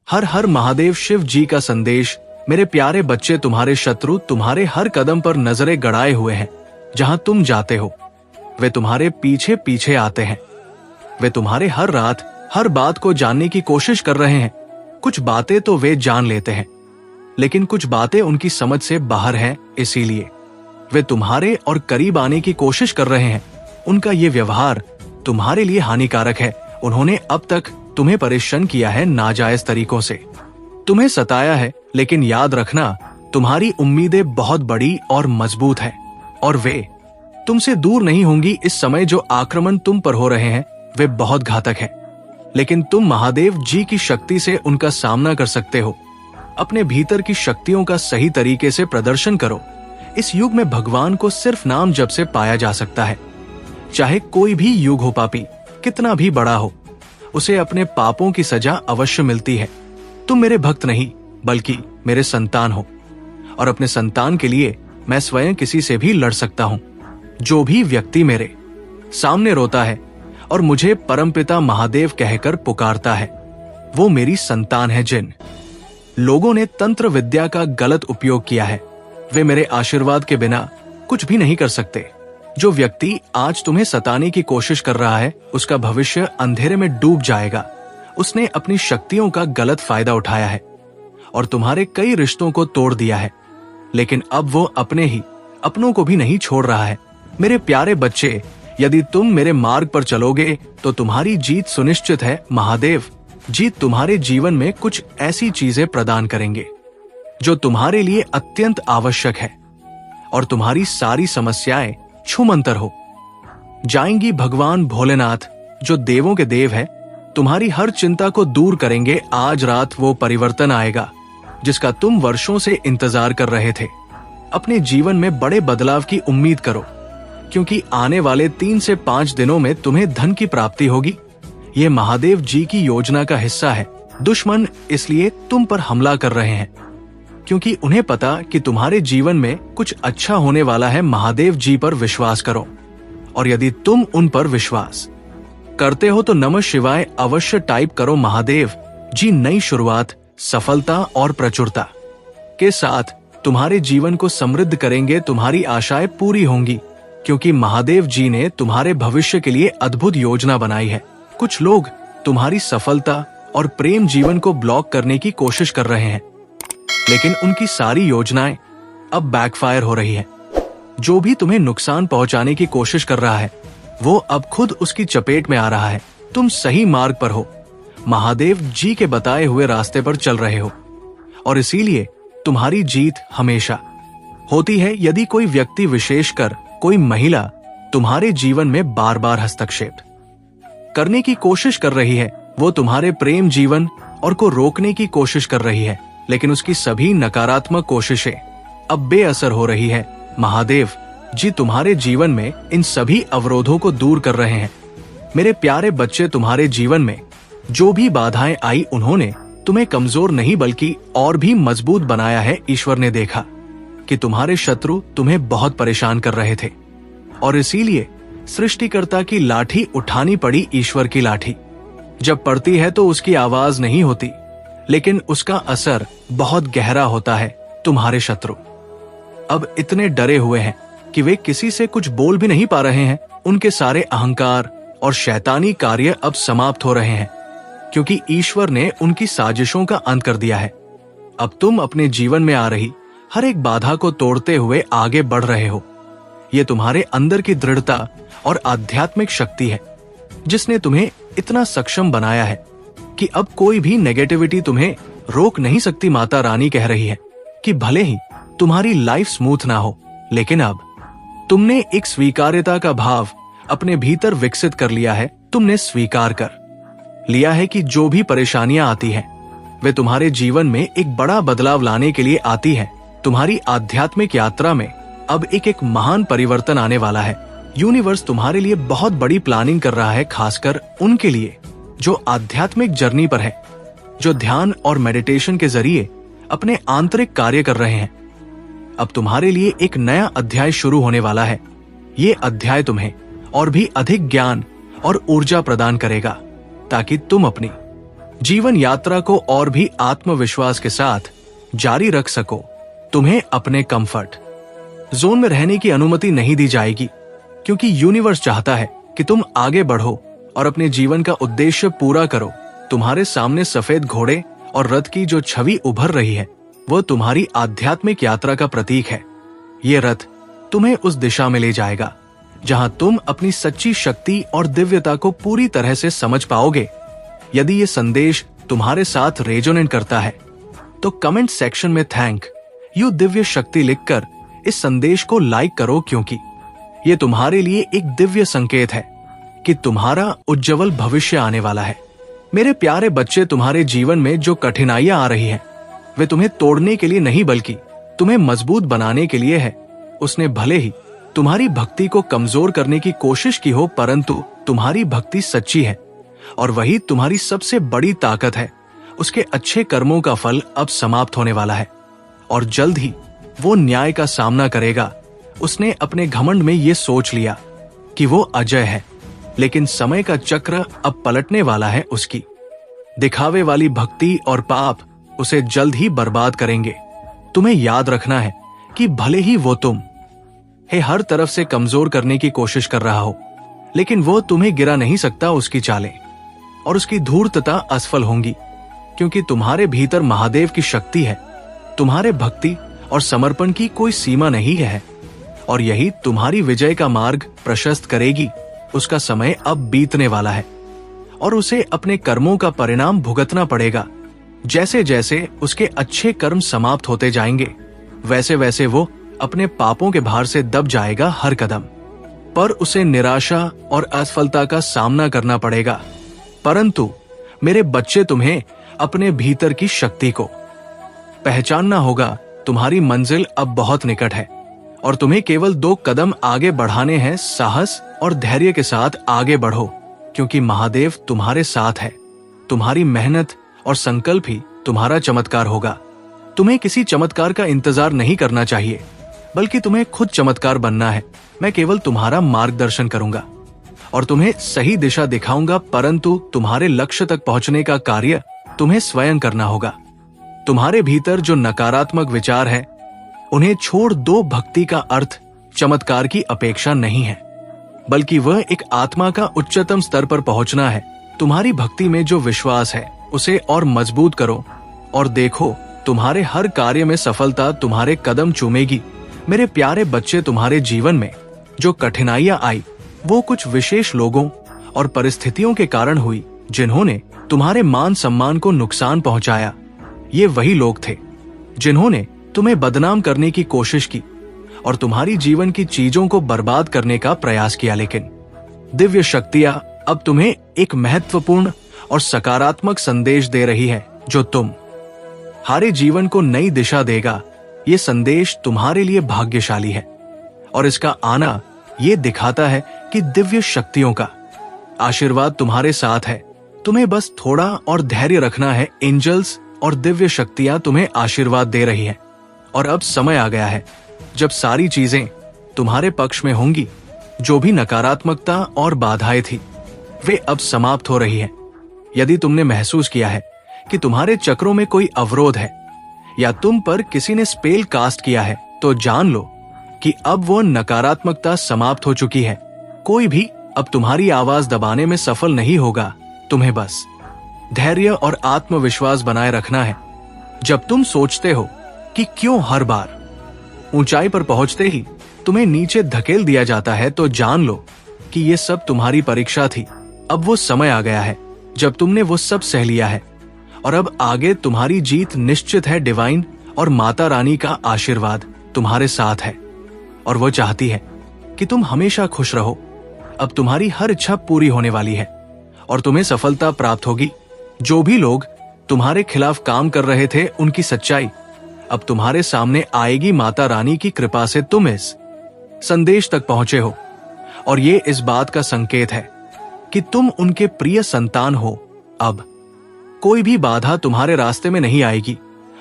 हर हर महादेव। शिव जी का संदेश। मेरे प्यारे बच्चे, तुम्हारे शत्रु तुम्हारे हर कदम पर नजरें गड़ाए हुए हैं। जहां तुम जाते हो वे तुम्हारे पीछे पीछे आते हैं। वे तुम्हारे हर रात हर बात को जानने की कोशिश कर रहे हैं। कुछ बातें तो वे जान लेते हैं, लेकिन कुछ बातें उनकी समझ से बाहर हैं। इसीलिए वे तुम्हारे और करीब आने की कोशिश कर रहे हैं। उनका ये व्यवहार तुम्हारे लिए हानिकारक है। उन्होंने अब तक तुम्हें परेशान किया है, नाजायज तरीकों से तुम्हें सताया है। लेकिन याद रखना, तुम्हारी उम्मीदें बहुत बड़ी और मजबूत हैं और वे तुमसे दूर नहीं होंगी। इस समय जो आक्रमण तुम पर हो रहे हैं वे बहुत घातक हैं, लेकिन तुम महादेव जी की शक्ति से उनका सामना कर सकते हो। अपने भीतर की शक्तियों का सही तरीके से प्रदर्शन करो। इस युग में भगवान को सिर्फ नाम जप से पाया जा सकता है। चाहे कोई भी युग हो, पापी कितना भी बड़ा हो, उसे अपने पापों की सजा अवश्य मिलती है। तुम मेरे भक्त नहीं बल्कि मेरे संतान हो, और अपने संतान के लिए मैं स्वयं किसी से भी लड़ सकता हूं। जो भी व्यक्ति मेरे सामने रोता है और मुझे परमपिता महादेव कहकर पुकारता है, वो मेरी संतान है। जिन लोगों ने तंत्र विद्या का गलत उपयोग किया है वे मेरे आशीर्वाद के बिना कुछ भी नहीं कर सकते। जो व्यक्ति आज तुम्हें सताने की कोशिश कर रहा है उसका भविष्य अंधेरे में डूब जाएगा। उसने अपनी शक्तियों का गलत फायदा उठाया है और तुम्हारे कई रिश्तों को तोड़ दिया है, लेकिन अब वो अपनों को भी नहीं छोड़ रहा है। मेरे प्यारे बच्चे, यदि तुम मेरे मार्ग पर चलोगे तो तुम्हारी जीत सुनिश्चित है। महादेव जी तुम्हारे जीवन में कुछ ऐसी चीजें प्रदान करेंगे जो तुम्हारे लिए अत्यंत आवश्यक है और तुम्हारी सारी समस्याएं छूमंतर हो जाएंगी। भगवान भोलेनाथ जो देवों के देव है तुम्हारी हर चिंता को दूर करेंगे। आज रात वो परिवर्तन आएगा जिसका तुम वर्षों से इंतजार कर रहे थे। अपने जीवन में बड़े बदलाव की उम्मीद करो, क्योंकि आने वाले 3 से 5 दिनों में तुम्हें धन की प्राप्ति होगी। ये महादेव जी की योजना का हिस्सा है। दुश्मन इसलिए तुम पर हमला कर रहे हैं क्योंकि उन्हें पता कि तुम्हारे जीवन में कुछ अच्छा होने वाला है। महादेव जी पर विश्वास करो, और यदि तुम उन पर विश्वास करते हो तो नमः शिवाय अवश्य टाइप करो। महादेव जी नई शुरुआत, सफलता और प्रचुरता के साथ तुम्हारे जीवन को समृद्ध करेंगे। तुम्हारी आशाएं पूरी होंगी क्योंकि महादेव जी ने तुम्हारे भविष्य के लिए अद्भुत योजना बनाई है। कुछ लोग तुम्हारी सफलता और प्रेम जीवन को ब्लॉक करने की कोशिश कर रहे हैं, लेकिन उनकी सारी योजनाएं अब बैकफायर हो रही है। जो भी तुम्हें नुकसान पहुंचाने की कोशिश कर रहा है वो अब खुद उसकी चपेट में आ रहा है। तुम सही मार्ग पर हो, महादेव जी के बताए हुए रास्ते पर चल रहे हो, और इसीलिए तुम्हारी जीत हमेशा होती है। यदि कोई व्यक्ति, विशेषकर कोई महिला, तुम्हारे जीवन में बार बार हस्तक्षेप करने की कोशिश कर रही है, वो तुम्हारे प्रेम जीवन और को रोकने की कोशिश कर रही है, लेकिन उसकी सभी नकारात्मक कोशिशें अब बेअसर हो रही है। महादेव जी तुम्हारे जीवन में इन सभी अवरोधों को दूर कर रहे हैं। मेरे प्यारे बच्चे, तुम्हारे जीवन में जो भी बाधाएं आई उन्होंने तुम्हें कमजोर नहीं बल्कि और भी मजबूत बनाया है। ईश्वर ने देखा कि तुम्हारे शत्रु तुम्हें बहुत परेशान कर रहे थे और इसीलिए सृष्टिकर्ता की लाठी उठानी पड़ी। ईश्वर की लाठी जब पड़ती है तो उसकी आवाज नहीं होती, लेकिन उसका असर बहुत गहरा होता है। तुम्हारे शत्रु अब इतने डरे हुए हैं कि वे किसी से कुछ बोल भी नहीं पा रहे हैं। उनके सारे अहंकार और शैतानी कार्य अब समाप्त हो रहे हैं क्योंकि ईश्वर ने उनकी साजिशों का अंत कर दिया है। अब तुम अपने जीवन में आ रही हर एक बाधा को तोड़ते हुए आगे बढ़ रहे हो। ये तुम्हारे अंदर की दृढ़ता और आध्यात्मिक शक्ति है जिसने तुम्हें इतना सक्षम बनाया है कि अब कोई भी नेगेटिविटी तुम्हें रोक नहीं सकती। माता रानी कह रही है कि भले ही तुम्हारी लाइफ स्मूथ ना हो, लेकिन अब तुमने एक स्वीकार्यता का भाव अपने भीतर विकसित कर लिया है। तुमने स्वीकार कर लिया है कि जो भी परेशानियां आती हैं वे तुम्हारे जीवन में एक बड़ा बदलाव लाने के लिए आती हैं। तुम्हारी आध्यात्मिक यात्रा में अब एक महान परिवर्तन आने वाला है। यूनिवर्स तुम्हारे लिए बहुत बड़ी प्लानिंग कर रहा है, खासकर उनके लिए जो आध्यात्मिक जर्नी पर है, जो ध्यान और मेडिटेशन के जरिए अपने आंतरिक कार्य कर रहे हैं। अब तुम्हारे लिए एक नया अध्याय शुरू होने वाला है। ये अध्याय तुम्हें और भी अधिक ज्ञान और ऊर्जा प्रदान करेगा ताकि तुम अपनी जीवन यात्रा को और भी आत्मविश्वास के साथ जारी रख सको। तुम्हें अपने कंफर्ट जोन में रहने की अनुमति नहीं दी जाएगी, क्योंकि यूनिवर्स चाहता है कि तुम आगे बढ़ो और अपने जीवन का उद्देश्य पूरा करो। तुम्हारे सामने सफेद घोड़े और रथ की जो छवि उभर रही है, वो तुम्हारी आध्यात्मिक यात्रा का प्रतीक है। ये रथ तुम्हें उस दिशा में ले जाएगा जहां तुम अपनी सच्ची शक्ति और दिव्यता को पूरी तरह से समझ पाओगे। यदि ये संदेश तुम्हारे साथ रेजोनेट करता है तो कमेंट सेक्शन में थैंक यू दिव्य शक्ति लिखकर इस संदेश को लाइक करो, क्योंकि ये तुम्हारे लिए एक दिव्य संकेत है कि तुम्हारा उज्जवल भविष्य आने वाला है। मेरे प्यारे बच्चे, तुम्हारे जीवन में जो कठिनाइयां आ रही हैं, वे तुम्हें तोड़ने के लिए नहीं बल्कि तुम्हें मजबूत बनाने के लिए है। उसने भले ही तुम्हारी भक्ति को कमजोर करने की कोशिश की हो, परंतु तुम्हारी भक्ति सच्ची है और वही तुम्हारी सबसे बड़ी ताकत है। उसके अच्छे कर्मों का फल अब समाप्त होने वाला है और जल्द ही वो न्याय का सामना करेगा। उसने अपने घमंड में ये सोच लिया कि वो अजय है, लेकिन समय का चक्र अब पलटने वाला है। उसकी दिखावे वाली भक्ति और पाप उसे जल्द ही बर्बाद करेंगे। तुम्हें याद रखना है कि भले ही वो तुम्हें हर तरफ से कमजोर करने की कोशिश कर रहा हो, लेकिन वो तुम्हें गिरा नहीं सकता। उसकी चालें और उसकी धूर्तता असफल होंगी, क्योंकि तुम्हारे भीतर महादेव की शक्ति है। तुम्हारे भक्ति और समर्पण की कोई सीमा नहीं है और यही तुम्हारी विजय का मार्ग प्रशस्त करेगी। उसका समय अब बीतने वाला है और उसे अपने कर्मों का परिणाम भुगतना पड़ेगा। जैसे जैसे उसके अच्छे कर्म समाप्त होते जाएंगे, वैसे वैसे वो अपने पापों के भार से दब जाएगा। हर कदम पर उसे निराशा और असफलता का सामना करना पड़ेगा, परंतु मेरे बच्चे, तुम्हें अपने भीतर की शक्ति को पहचानना होगा। तुम्हारी मंजिल अब बहुत निकट है और तुम्हें केवल 2 कदम आगे बढ़ाने हैं। साहस और धैर्य के साथ आगे बढ़ो, क्योंकि महादेव तुम्हारे साथ है। तुम्हारी मेहनत और संकल्प ही तुम्हारा चमत्कार होगा। तुम्हें किसी चमत्कार का इंतजार नहीं करना चाहिए, बल्कि तुम्हें खुद चमत्कार बनना है। मैं केवल तुम्हारा मार्गदर्शन करूंगा और तुम्हें सही दिशा दिखाऊंगा, परंतु तुम्हारे लक्ष्य तक पहुंचने का कार्य तुम्हें स्वयं करना होगा। तुम्हारे भीतर जो नकारात्मक विचार है, उन्हें छोड़ दो। भक्ति का अर्थ चमत्कार की अपेक्षा नहीं है, बल्कि वह एक आत्मा का उच्चतम स्तर पर पहुंचना है। तुम्हारी भक्ति में जो विश्वास है, उसे और मजबूत करो और देखो, तुम्हारे हर कार्य में सफलता तुम्हारे कदम चूमेगी। मेरे प्यारे बच्चे, तुम्हारे जीवन में जो कठिनाइयां आई, वो कुछ विशेष लोगों और परिस्थितियों के कारण हुई, जिन्होंने तुम्हारे मान सम्मान को नुकसान पहुंचाया। ये वही लोग थे जिन्होंने तुम्हें बदनाम करने की कोशिश की और तुम्हारी जीवन की चीजों को बर्बाद करने का प्रयास किया, लेकिन दिव्य शक्तियां अब तुम्हें एक महत्वपूर्ण और सकारात्मक संदेश दे रही है, जो तुम्हारे जीवन को नई दिशा देगा। ये संदेश तुम्हारे लिए भाग्यशाली है और इसका आना ये दिखाता है कि दिव्य शक्तियों का आशीर्वाद तुम्हारे साथ है। तुम्हें बस थोड़ा और धैर्य रखना है। एंजल्स और दिव्य शक्तियां तुम्हें आशीर्वाद दे रही हैं और अब समय आ गया है जब सारी चीजें तुम्हारे पक्ष में होंगी। जो भी नकारात्मकता और बाधाएं थी, वे अब समाप्त हो रही हैं। यदि तुमने महसूस किया है कि तुम्हारे चक्रों में कोई अवरोध है या तुम पर किसी ने स्पेल कास्ट किया है, तो जान लो कि अब वो नकारात्मकता समाप्त हो चुकी है। कोई भी अब तुम्हारी आवाज दबाने में सफल नहीं होगा। तुम्हें बस धैर्य और आत्मविश्वास बनाए रखना है। जब तुम सोचते हो कि क्यों हर बार ऊंचाई पर पहुंचते ही तुम्हें नीचे धकेल दिया जाता है, तो जान लो कि ये सब तुम्हारी परीक्षा थी। अब वो समय आ गया है जब तुमने वो सब सह लिया है और अब आगे तुम्हारी जीत निश्चित है। डिवाइन और माता रानी का आशीर्वाद तुम्हारे साथ है और वो चाहती है कि तुम हमेशा खुश रहो। अब तुम्हारी हर इच्छा पूरी होने वाली है और तुम्हें सफलता प्राप्त होगी। जो भी लोग तुम्हारे खिलाफ काम कर रहे थे, उनकी सच्चाई अब तुम्हारे सामने आएगी। माता रानी की कृपा से तुम इस संदेश तक पहुंचे हो और ये इस बात का संकेत है कि तुम उनके प्रिय संतान हो। अब कोई भी बाधा तुम्हारे रास्ते में नहीं आएगी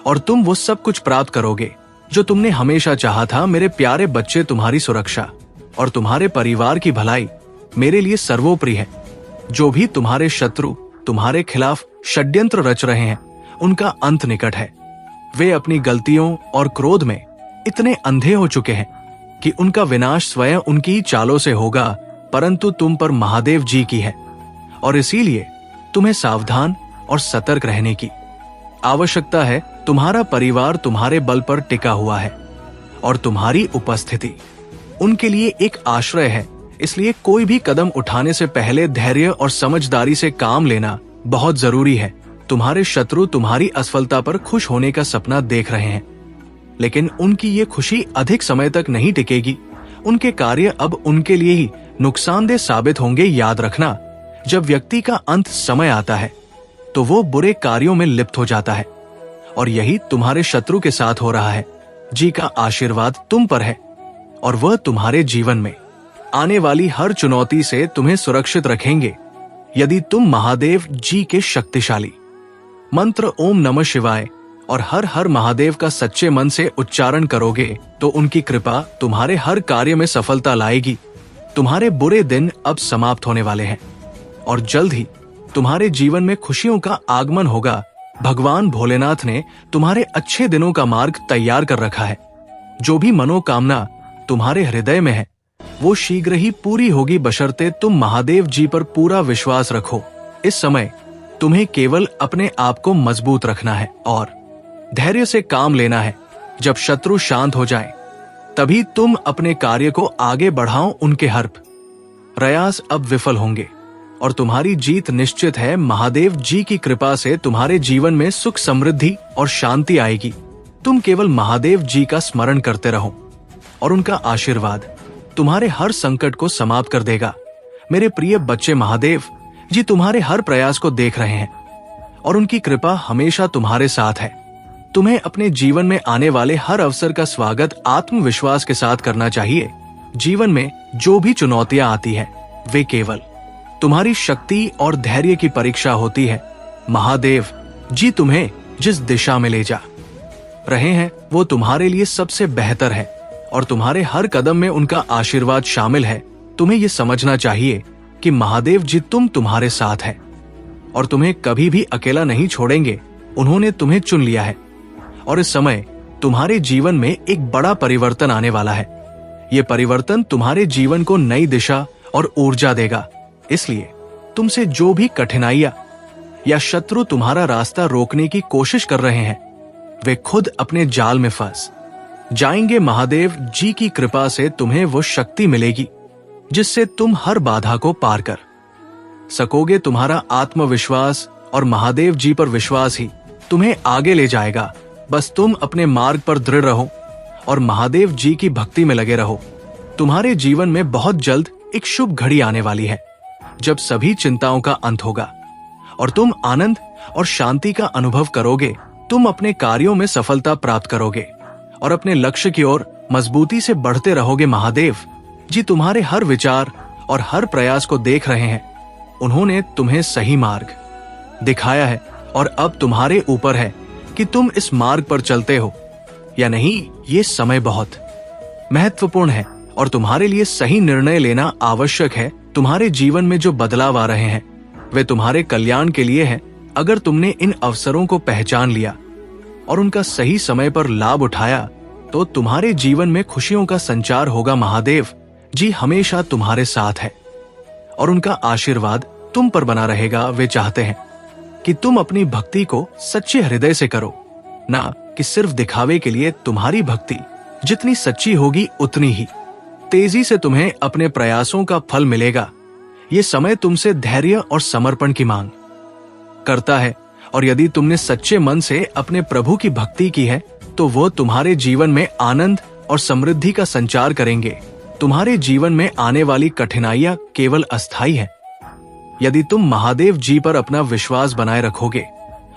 और तुम वो सब कुछ प्राप्त करोगे जो तुमने हमेशा चाहा था। मेरे प्यारे बच्चे, तुम्हारी सुरक्षा और तुम्हारे परिवार की भलाई मेरे लिए सर्वोपरि है। जो भी तुम्हारे शत्रु तुम्हारे खिलाफ षड्यंत्र रच रहे हैं, उनका अंत निकट है। वे अपनी गलतियों और क्रोध में इतने अंधे हो चुके हैं कि उनका विनाश स्वयं उनकी ही चालों से होगा, परंतु तुम पर महादेव जी की है, और इसीलिए तुम्हें सावधान और सतर्क रहने की आवश्यकता है। तुम्हारा परिवार तुम्हारे बल पर टिका हुआ है और तुम्हारी उपस्थिति उनके लिए एक आश्रय है। इसलिए कोई भी कदम उठाने से पहले धैर्य और समझदारी से काम लेना बहुत जरूरी है। तुम्हारे शत्रु तुम्हारी असफलता पर खुश होने का सपना देख रहे हैं, लेकिन उनकी ये खुशी अधिक समय तक नहीं टिकेगी। उनके कार्य अब उनके लिए ही नुकसानदेह साबित होंगे। याद रखना, जब व्यक्ति का अंत समय आता है तो वो बुरे कार्यों में लिप्त हो जाता है, और यही तुम्हारे शत्रु के साथ हो रहा है। जी का आशीर्वाद तुम पर है और वह तुम्हारे जीवन में आने वाली हर चुनौती से तुम्हें सुरक्षित रखेंगे। यदि तुम महादेव जी के शक्तिशाली मंत्र ओम नमः शिवाय और हर हर महादेव का सच्चे मन से उच्चारण करोगे तो उनकी कृपा तुम्हारे हर कार्य में सफलता लाएगी। तुम्हारे बुरे दिन अब समाप्त होने वाले हैं और जल्द ही तुम्हारे जीवन में खुशियों का आगमन होगा। भगवान भोलेनाथ ने तुम्हारे अच्छे दिनों का मार्ग तैयार कर रखा है। जो भी मनोकामना तुम्हारे हृदय में है वो शीघ्र ही पूरी होगी, बशर्ते तुम महादेव जी पर पूरा विश्वास रखो। इस समय तुम्हें केवल अपने आप को मजबूत रखना है और धैर्य से काम लेना है। जब शत्रु शांत हो जाएं, तभी तुम अपने कार्य को आगे बढ़ाओ। उनके हर प्रयास अब विफल होंगे और तुम्हारी जीत निश्चित है। महादेव जी की कृपा से तुम्हारे जीवन में सुख, समृद्धि और शांति आएगी। तुम केवल महादेव जी का स्मरण करते रहो और उनका आशीर्वाद तुम्हारे हर संकट को समाप्त कर देगा। मेरे प्रिय बच्चे, महादेव जी तुम्हारे हर प्रयास को देख रहे हैं और उनकी कृपा हमेशा तुम्हारे साथ है। तुम्हें अपने जीवन में आने वाले हर अवसर का स्वागत आत्मविश्वास के साथ करना चाहिए। जीवन में जो भी चुनौतियां आती है वे केवल तुम्हारी शक्ति और धैर्य की परीक्षा होती है। महादेव जी तुम्हें जिस दिशा में ले जा रहे हैं वो तुम्हारे लिए सबसे बेहतर है और तुम्हारे हर कदम में उनका आशीर्वाद शामिल है। तुम्हें ये समझना चाहिए कि महादेव जी तुम्हारे साथ है और तुम्हें कभी भी अकेला नहीं छोड़ेंगे। उन्होंने तुम्हें चुन लिया है और इस समय तुम्हारे जीवन में एक बड़ा परिवर्तन आने वाला है। ये परिवर्तन तुम्हारे जीवन को नई दिशा और ऊर्जा देगा। इसलिए तुमसे जो भी कठिनाइयां या शत्रु तुम्हारा रास्ता रोकने की कोशिश कर रहे हैं वे खुद अपने जाल में फंस जाएंगे। महादेव जी की कृपा से तुम्हें वो शक्ति मिलेगी जिससे तुम हर बाधा को पार कर सकोगे। तुम्हारा आत्मविश्वास और महादेव जी पर विश्वास ही तुम्हें आगे ले जाएगा। बस तुम अपने मार्ग पर दृढ़ रहो और महादेव जी की भक्ति में लगे रहो। तुम्हारे जीवन में बहुत जल्द एक शुभ घड़ी आने वाली है जब सभी चिंताओं का अंत होगा और तुम आनंद और शांति का अनुभव करोगे। तुम अपने कार्यों में सफलता प्राप्त करोगे और अपने लक्ष्य की ओर मजबूती से बढ़ते रहोगे। महादेव जी तुम्हारे हर विचार और हर प्रयास को देख रहे हैं। उन्होंने तुम्हें सही मार्ग दिखाया है और अब तुम्हारे ऊपर है कि तुम इस मार्ग पर चलते हो या नहीं। ये समय बहुत महत्वपूर्ण है और तुम्हारे लिए सही निर्णय लेना आवश्यक है। तुम्हारे जीवन में जो बदलाव आ रहे हैं वे तुम्हारे कल्याण के लिए हैं। अगर तुमने इन अवसरों को पहचान लिया और उनका सही समय पर लाभ उठाया तो तुम्हारे जीवन में खुशियों का संचार होगा। महादेव जी हमेशा तुम्हारे साथ है और उनका आशीर्वाद तुम पर बना रहेगा। वे चाहते हैं कि तुम अपनी भक्ति को सच्चे हृदय से करो, ना कि सिर्फ दिखावे के लिए। तुम्हारी भक्ति जितनी सच्ची होगी उतनी ही तेजी से तुम्हें अपने प्रयासों का फल मिलेगा। ये समय तुमसे धैर्य और समर्पण की मांग करता है और यदि तुमने सच्चे मन से अपने प्रभु की भक्ति की है तो वो तुम्हारे जीवन में आनंद और समृद्धि का संचार करेंगे। तुम्हारे जीवन में आने वाली कठिनाइयां केवल अस्थायी है। यदि तुम महादेव जी पर अपना विश्वास बनाए रखोगे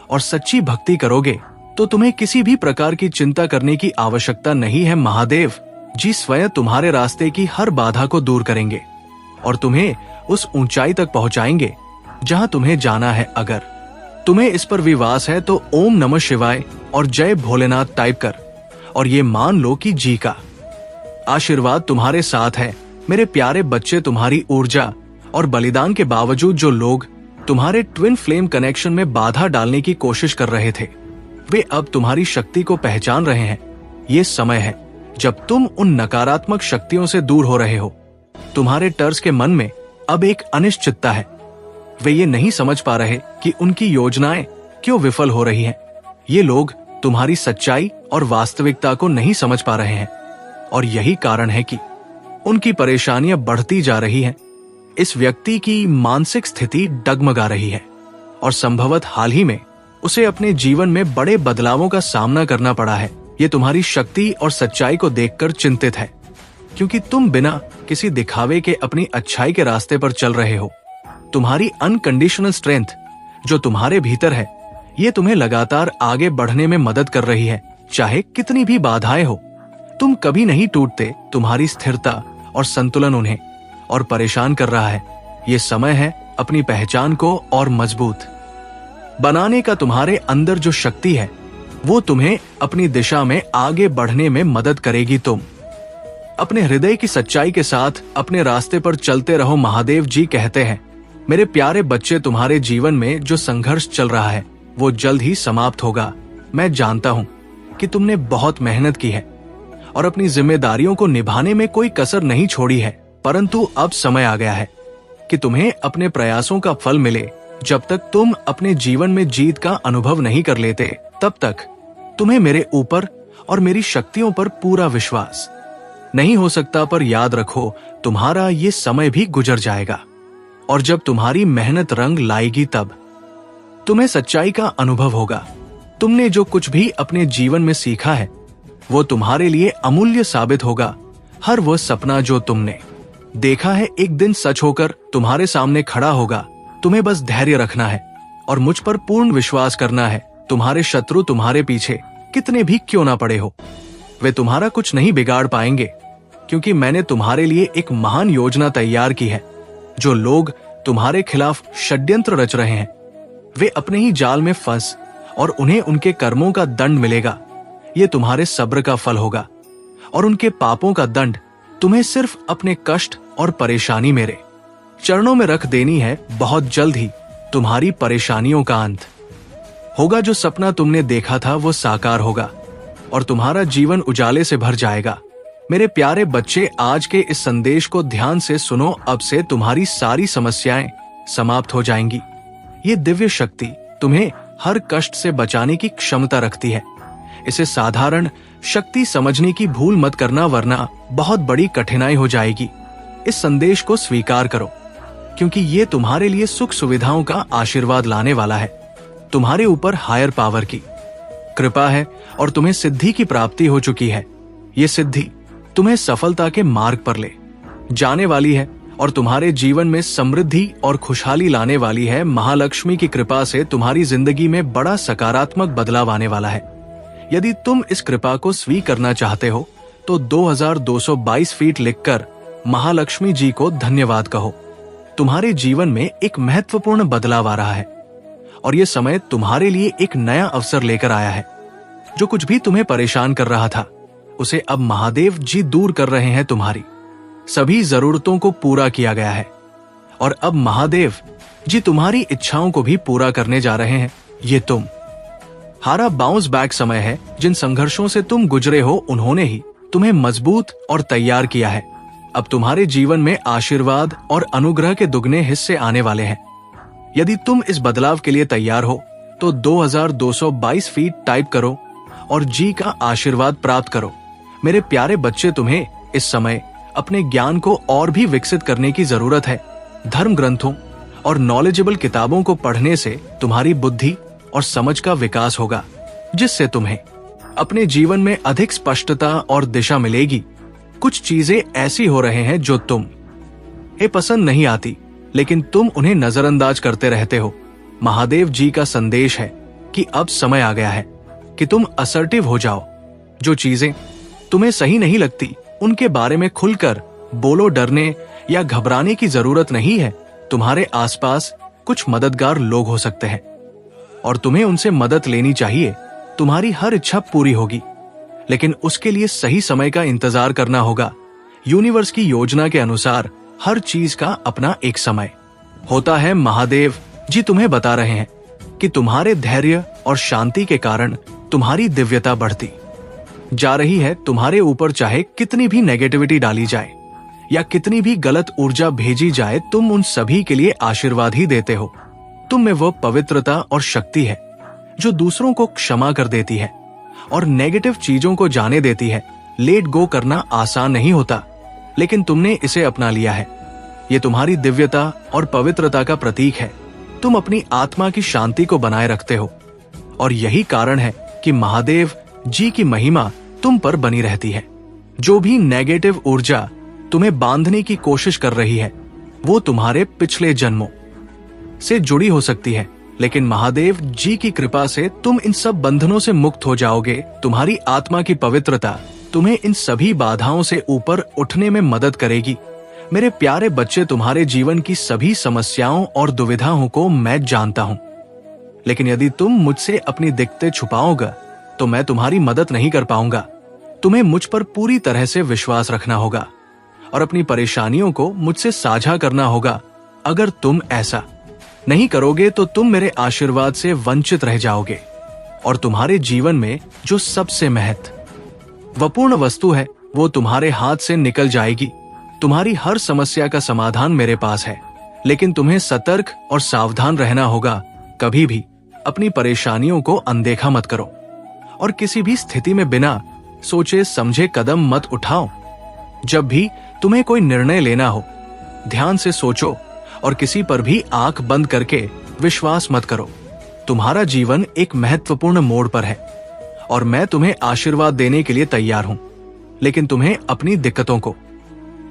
और सच्ची भक्ति करोगे तो तुम्हें किसी भी प्रकार की चिंता करने की आवश्यकता नहीं है। महादेव जी स्वयं तुम्हारे रास्ते की हर बाधा को दूर करेंगे और तुम्हें उस ऊंचाई तक पहुंचाएंगे जहां तुम्हें जाना है। अगर तुम्हें इस पर विश्वास है तो ओम नमः शिवाय और जय भोलेनाथ टाइप कर और ये मान लो कि जी का आशीर्वाद तुम्हारे साथ है। मेरे प्यारे बच्चे, तुम्हारी ऊर्जा और बलिदान के बावजूद जो लोग तुम्हारे ट्विन फ्लेम कनेक्शन में बाधा डालने की कोशिश कर रहे थे, वे अब तुम्हारी शक्ति को पहचान रहे हैं। ये समय है जब तुम उन नकारात्मक शक्तियों से दूर हो रहे हो। तुम्हारे टर्स के मन में अब एक अनिश्चितता है। वे ये नहीं समझ पा रहे कि उनकी योजनाएं क्यों विफल हो रही हैं। ये लोग तुम्हारी सच्चाई और वास्तविकता को नहीं समझ पा रहे हैं, और यही कारण है कि उनकी परेशानियां बढ़ती जा रही हैं। इस व्यक्ति की मानसिक स्थिति डगमगा रही है, और संभवतः हाल ही में उसे अपने जीवन में बड़े बदलावों का सामना करना पड़ा है। ये तुम्हारी शक्ति और सच्चाई को देखकर चिंतित है, क्योंकि तुम बिना किसी दिखावे के अपनी अच्छाई के रास्ते पर चल रहे हो। तुम्हारी अनकंडीशनल स्ट्रेंथ जो तुम्हारे भीतर है, ये तुम्हें लगातार आगे बढ़ने में मदद कर रही है, चाहे कितनी भी बाधाएं हो। तुम कभी नहीं टूटते। तुम्हारी स्थिरता और संतुलन उन्हें और परेशान कर रहा है। ये समय है अपनी पहचान को और मजबूत बनाने का। तुम्हारे अंदर जो शक्ति है वो तुम्हें अपनी दिशा में आगे बढ़ने में मदद करेगी। तुम अपने हृदय की सच्चाई के साथ अपने रास्ते पर चलते रहो। महादेव जी कहते हैं, मेरे प्यारे बच्चे, तुम्हारे जीवन में जो संघर्ष चल रहा है वो जल्द ही समाप्त होगा। मैं जानता हूं कि तुमने बहुत मेहनत की है और अपनी जिम्मेदारियों को निभाने में कोई कसर नहीं छोड़ी है, परंतु अब समय आ गया है कि तुम्हें अपने प्रयासों का फल मिले। जब तक तुम अपने जीवन में जीत का अनुभव नहीं कर लेते, तब तक तुम्हें मेरे ऊपर और मेरी शक्तियों पर पूरा विश्वास नहीं हो सकता। पर याद रखो, तुम्हारा ये समय भी गुजर जाएगा, और जब तुम्हारी मेहनत रंग लाएगी तब तुम्हें सच्चाई का अनुभव होगा। तुमने जो कुछ भी अपने जीवन में सीखा है वो तुम्हारे लिए अमूल्य साबित होगा। हर वो सपना जो तुमने देखा है एक दिन सच होकर तुम्हारे सामने खड़ा होगा। तुम्हें बस धैर्य रखना है और मुझ पर पूर्ण विश्वास करना है। तुम्हारे शत्रु तुम्हारे पीछे कितने भी क्यों ना पड़े हो, वे तुम्हारा कुछ नहीं बिगाड़ पाएंगे, क्योंकि मैंने तुम्हारे लिए एक महान योजना तैयार की है। जो लोग तुम्हारे खिलाफ षड्यंत्र रच रहे हैं, वे अपने ही जाल में फंस और उन्हें उनके कर्मों का दंड मिलेगा। ये तुम्हारे सब्र का फल होगा, और उनके पापों का दंड तुम्हें सिर्फ अपने कष्ट और परेशानी मेरे चरणों में रख देनी है। बहुत जल्द ही तुम्हारी परेशानियों का अंत होगा। जो सपना तुमने देखा था वो साकार होगा, और तुम्हारा जीवन उजाले से भर जाएगा। मेरे प्यारे बच्चे, आज के इस संदेश को ध्यान से सुनो। अब से तुम्हारी सारी समस्याएं समाप्त हो जाएंगी। ये दिव्य शक्ति तुम्हें हर कष्ट से बचाने की क्षमता रखती है। इसे साधारण शक्ति समझने की भूल मत करना, वरना बहुत बड़ी कठिनाई हो जाएगी। इस संदेश को स्वीकार करो, क्योंकि ये तुम्हारे लिए सुख सुविधाओं का आशीर्वाद लाने वाला है। तुम्हारे ऊपर हायर पावर की कृपा है और तुम्हें सिद्धि की प्राप्ति हो चुकी है। ये सिद्धि तुम्हें सफलता के मार्ग पर ले जाने वाली है और तुम्हारे जीवन में समृद्धि और खुशहाली लाने वाली है। महालक्ष्मी की कृपा से तुम्हारी जिंदगी में बड़ा सकारात्मक बदलाव आने वाला है। यदि तुम इस कृपा को स्वीकार करना चाहते हो तो 2222 फीट लिखकर महालक्ष्मी जी को धन्यवाद कहो। तुम्हारे जीवन में एक महत्वपूर्ण बदलाव आ रहा है, और यह समय तुम्हारे लिए एक नया अवसर लेकर आया है। जो कुछ भी तुम्हें परेशान कर रहा था, उसे अब महादेव जी दूर कर रहे हैं। तुम्हारी सभी जरूरतों को पूरा किया गया है, और अब महादेव जी तुम्हारी इच्छाओं को भी पूरा करने जा रहे हैं। ये तुम हारा बाउंस बैक समय है। जिन संघर्षों से तुम गुजरे हो, उन्होंने ही तुम्हें मजबूत और तैयार किया है। अब तुम्हारे जीवन में आशीर्वाद और अनुग्रह के दुगने हिस्से आने वाले हैं। यदि तुम इस बदलाव के लिए तैयार हो तो 2222 फीट टाइप करो और जी का आशीर्वाद प्राप्त करो। मेरे प्यारे बच्चे, तुम्हें इस समय अपने ज्ञान को और भी विकसित करने की जरूरत है। धर्म ग्रंथों और नॉलेजेबल किताबों को पढ़ने से तुम्हारी बुद्धि और समझ का विकास होगा, जिससे तुम्हें अपने जीवन में अधिक स्पष्टता और दिशा मिलेगी। कुछ चीजें ऐसी हो रहे हैं जो तुम्हें पसंद नहीं आती, लेकिन तुम उन्हें नजरअंदाज करते रहते हो। महादेव जी का संदेश है कि अब समय आ गया है कि तुम असर्टिव हो जाओ। जो चीजें तुम्हें सही नहीं लगती, उनके बारे में खुलकर बोलो। डरने या घबराने की जरूरत नहीं है। तुम्हारे आसपास कुछ मददगार लोग हो सकते हैं और तुम्हें उनसे मदद लेनी चाहिए। तुम्हारी हर इच्छा पूरी होगी, लेकिन उसके लिए सही समय का इंतजार करना होगा। यूनिवर्स की योजना के अनुसार हर चीज का अपना एक समय होता है। महादेव जी तुम्हें बता रहे हैं कि तुम्हारे धैर्य और शांति के कारण तुम्हारी दिव्यता बढ़ती जा रही है। तुम्हारे ऊपर चाहे कितनी भी नेगेटिविटी डाली जाए या कितनी भी गलत ऊर्जा भेजी जाए, तुम उन सभी के लिए आशीर्वाद ही देते हो। तुम में वो पवित्रता और शक्ति है जो दूसरों को क्षमा कर देती है और नेगेटिव चीजों को जाने देती है। लेट गो करना आसान नहीं होता, लेकिन तुमने इसे अपना लिया है। ये तुम्हारी दिव्यता और पवित्रता का प्रतीक है। तुम अपनी आत्मा की शांति को बनाए रखते हो और यही कारण है कि महादेव जी की महिमा तुम पर बनी रहती है। जो भी नेगेटिव ऊर्जा तुम्हें बांधने की कोशिश कर रही है वो तुम्हारे पिछले जन्मों से जुड़ी हो सकती है, लेकिन महादेव जी की कृपा से तुम इन सब बंधनों से मुक्त हो जाओगे। तुम्हारी आत्मा की पवित्रता तुम्हें इन सभी बाधाओं से ऊपर उठने में मदद करेगी। मेरे प्यारे बच्चे, तुम्हारे जीवन की सभी समस्याओं और दुविधाओं को मैं जानता हूं, लेकिन यदि तुम मुझसे अपनी दिक्कतें छुपाओगे तो मैं तुम्हारी मदद नहीं कर पाऊंगा। तुम्हें मुझ पर पूरी तरह से विश्वास रखना होगा और अपनी परेशानियों को मुझसे साझा करना होगा। अगर तुम ऐसा नहीं करोगे तो तुम मेरे आशीर्वाद से वंचित रह जाओगे और तुम्हारे जीवन में जो सबसे महत्वपूर्ण वस्तु है वो तुम्हारे हाथ से निकल जाएगी। तुम्हारी हर समस्या का समाधान मेरे पास है, लेकिन तुम्हें सतर्क और सावधान रहना होगा। कभी भी अपनी परेशानियों को अनदेखा मत करो और किसी भी स्थिति में बिना सोचे समझे कदम मत उठाओ। जब भी तुम्हें कोई निर्णय लेना हो, ध्यान से सोचो और किसी पर भी आंख बंद करके विश्वास मत करो। तुम्हारा जीवन एक महत्वपूर्ण मोड़ पर है और मैं तुम्हें आशीर्वाद देने के लिए तैयार हूं, लेकिन तुम्हें अपनी दिक्कतों को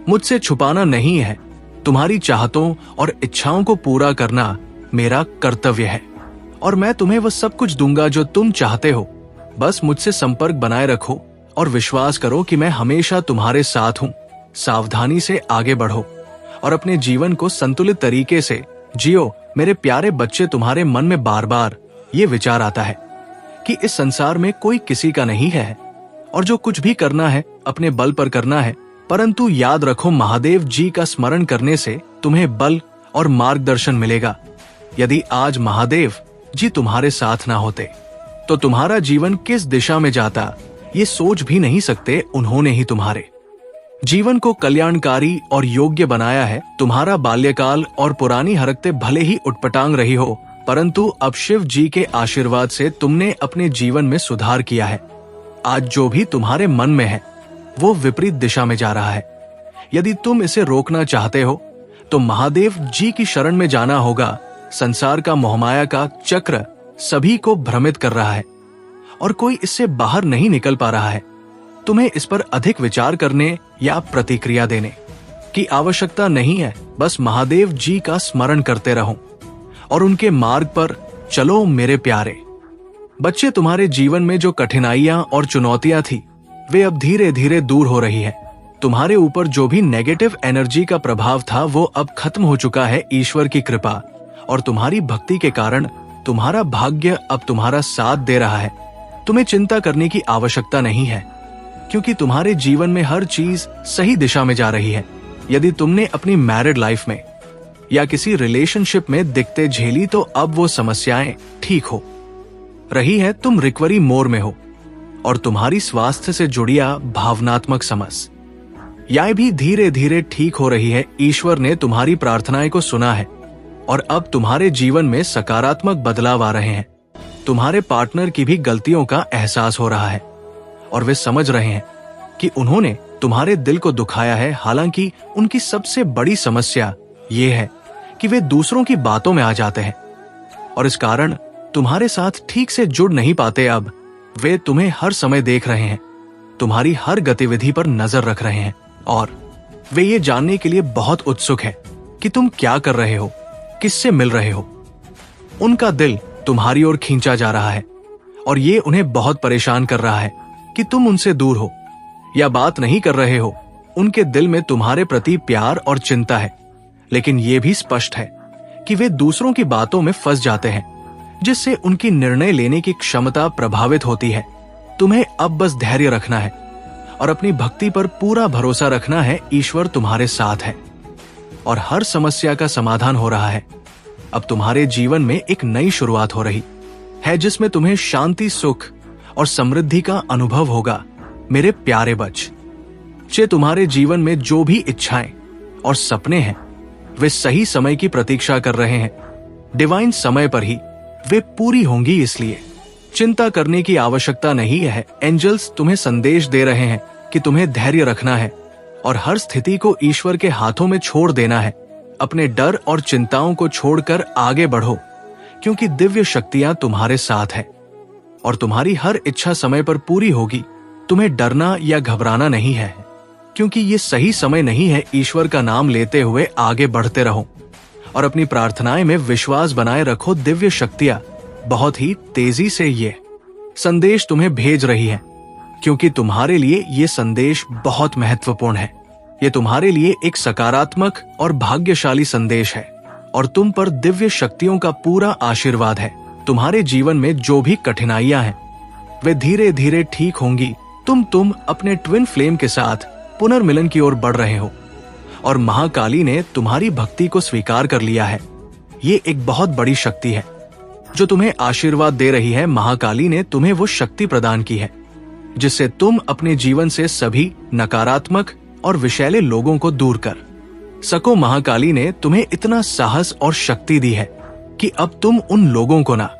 मुझसे छुपाना नहीं है। तुम्हारी चाहतों और इच्छाओं को पूरा करना मेरा कर्तव्य है और मैं तुम्हें वह सब कुछ दूंगा जो तुम चाहते हो। बस मुझसे संपर्क बनाए रखो और विश्वास करो कि मैं हमेशा तुम्हारे साथ हूं। सावधानी से आगे बढ़ो और अपने जीवन को संतुलित तरीके से जियो। मेरे प्यारे बच्चे, तुम्हारे मन में बार बार ये विचार आता है कि इस संसार में कोई किसी का नहीं है और जो कुछ भी करना है अपने बल पर करना है, परंतु याद रखो महादेव जी का स्मरण करने से तुम्हें बल और मार्गदर्शन मिलेगा। यदि आज महादेव जी तुम्हारे साथ ना होते तो तुम्हारा जीवन किस दिशा में जाता ये सोच भी नहीं सकते। उन्होंने ही तुम्हारे जीवन को कल्याणकारी और योग्य बनाया है। तुम्हारा बाल्यकाल और पुरानी हरकतें भले ही उटपटांग रही हो, परंतु अब शिव जी के आशीर्वाद से तुमने अपने जीवन में सुधार किया है। आज जो भी तुम्हारे मन में है वो विपरीत दिशा में जा रहा है। यदि तुम इसे रोकना चाहते हो तो महादेव जी की शरण में जाना होगा। संसार का मोहमाया का चक्र सभी को भ्रमित कर रहा है और कोई इससे बाहर नहीं निकल पा रहा है। तुम्हें इस पर अधिक विचार करने या प्रतिक्रिया देने की आवश्यकता नहीं है। बस महादेव जी का स्मरण करते रहो और उनके मार्ग पर चलो। मेरे प्यारे बच्चे, तुम्हारे जीवन में जो कठिनाइयां और चुनौतियां थी वे अब धीरे धीरे दूर हो रही है। तुम्हारे ऊपर जो भी नेगेटिव एनर्जी का प्रभाव था वो अब खत्म हो चुका है। ईश्वर की कृपा और तुम्हारी भक्ति के कारण तुम्हारा भाग्य अब तुम्हारा साथ दे रहा है। तुम्हें चिंता करने की आवश्यकता नहीं है, क्योंकि तुम्हारे जीवन में हर चीज सही दिशा में जा रही है। यदि तुमने अपनी मैरिड लाइफ में या किसी रिलेशनशिप में दिक्कतें झेली तो अब वो समस्याएं ठीक हो रही है। तुम रिकवरी मोड में हो और तुम्हारी स्वास्थ्य से जुड़िया भावनात्मक समस्याएं भी धीरे धीरे ठीक हो रही है। ईश्वर ने तुम्हारी प्रार्थनाएं को सुना है और अब तुम्हारे जीवन में सकारात्मक बदलाव आ रहे हैं। तुम्हारे पार्टनर की भी गलतियों का एहसास हो रहा है और वे समझ रहे हैं कि उन्होंने तुम्हारे दिल को दुखाया है। हालांकि उनकी सबसे बड़ी समस्या ये है कि वे दूसरों की बातों में आ जाते हैं और इस कारण तुम्हारे साथ ठीक से जुड़ नहीं पाते। अब वे तुम्हें हर समय देख रहे हैं, तुम्हारी हर गतिविधि पर नजर रख रहे हैं और वे ये जानने के लिए बहुत उत्सुक है कि तुम क्या कर रहे हो, किससे मिल रहे हो। उनका दिल तुम्हारी ओर खींचा जा रहा है और ये उन्हें बहुत परेशान कर रहा है कि तुम उनसे दूर हो या बात नहीं कर रहे हो। उनके दिल में तुम्हारे प्रति प्यार और चिंता है, लेकिन ये भी स्पष्ट है कि वे दूसरों की बातों में फंस जाते हैं, जिससे उनकी निर्णय लेने की क्षमता प्रभावित होती है। तुम्हें अब बस धैर्य रखना है और अपनी भक्ति पर पूरा भरोसा रखना है। ईश्वर तुम्हारे साथ है और हर समस्या का समाधान हो रहा है। अब तुम्हारे जीवन में एक नई शुरुआत हो रही है, जिसमें तुम्हें शांति, सुख और समृद्धि का अनुभव होगा। मेरे प्यारे बच्चे, तुम्हारे जीवन में जो भी इच्छाएं और सपने हैं, वे सही समय की प्रतीक्षा कर रहे हैं। डिवाइन समय पर ही वे पूरी होंगी, इसलिए चिंता करने की आवश्यकता नहीं है। एंजल्स तुम्हें संदेश दे रहे हैं कि तुम्हें धैर्य रखना है और हर स्थिति को ईश्वर के हाथों में छोड़ देना है। अपने डर और चिंताओं को छोड़कर आगे बढ़ो, क्योंकि दिव्य शक्तियां तुम्हारे साथ हैं और तुम्हारी हर इच्छा समय पर पूरी होगी। तुम्हें डरना या घबराना नहीं है, क्योंकि ये सही समय नहीं है। ईश्वर का नाम लेते हुए आगे बढ़ते रहो और अपनी प्रार्थनाएं में विश्वास बनाए रखो। दिव्य शक्तियां बहुत ही तेजी से ये संदेश तुम्हें भेज रही है, क्योंकि तुम्हारे लिए ये संदेश बहुत महत्वपूर्ण है। ये तुम्हारे लिए एक सकारात्मक और भाग्यशाली संदेश है और तुम पर दिव्य शक्तियों का पूरा आशीर्वाद है। तुम्हारे जीवन में जो भी कठिनाइयां हैं, वे धीरे धीरे ठीक होंगी। तुम अपने ट्विन फ्लेम के साथ पुनर्मिलन की ओर बढ़ रहे हो और महाकाली ने तुम्हारी भक्ति को स्वीकार कर लिया है। ये एक बहुत बड़ी शक्ति है जो तुम्हें आशीर्वाद दे रही है। महाकाली ने तुम्हें वो शक्ति प्रदान की है जिससे तुम अपने जीवन से सभी नकारात्मक और विषैले लोगों को दूर कर सको। महाकाली ने तुम्हें इतना साहस और शक्ति दी है कि अब तुम उन लोगों को ना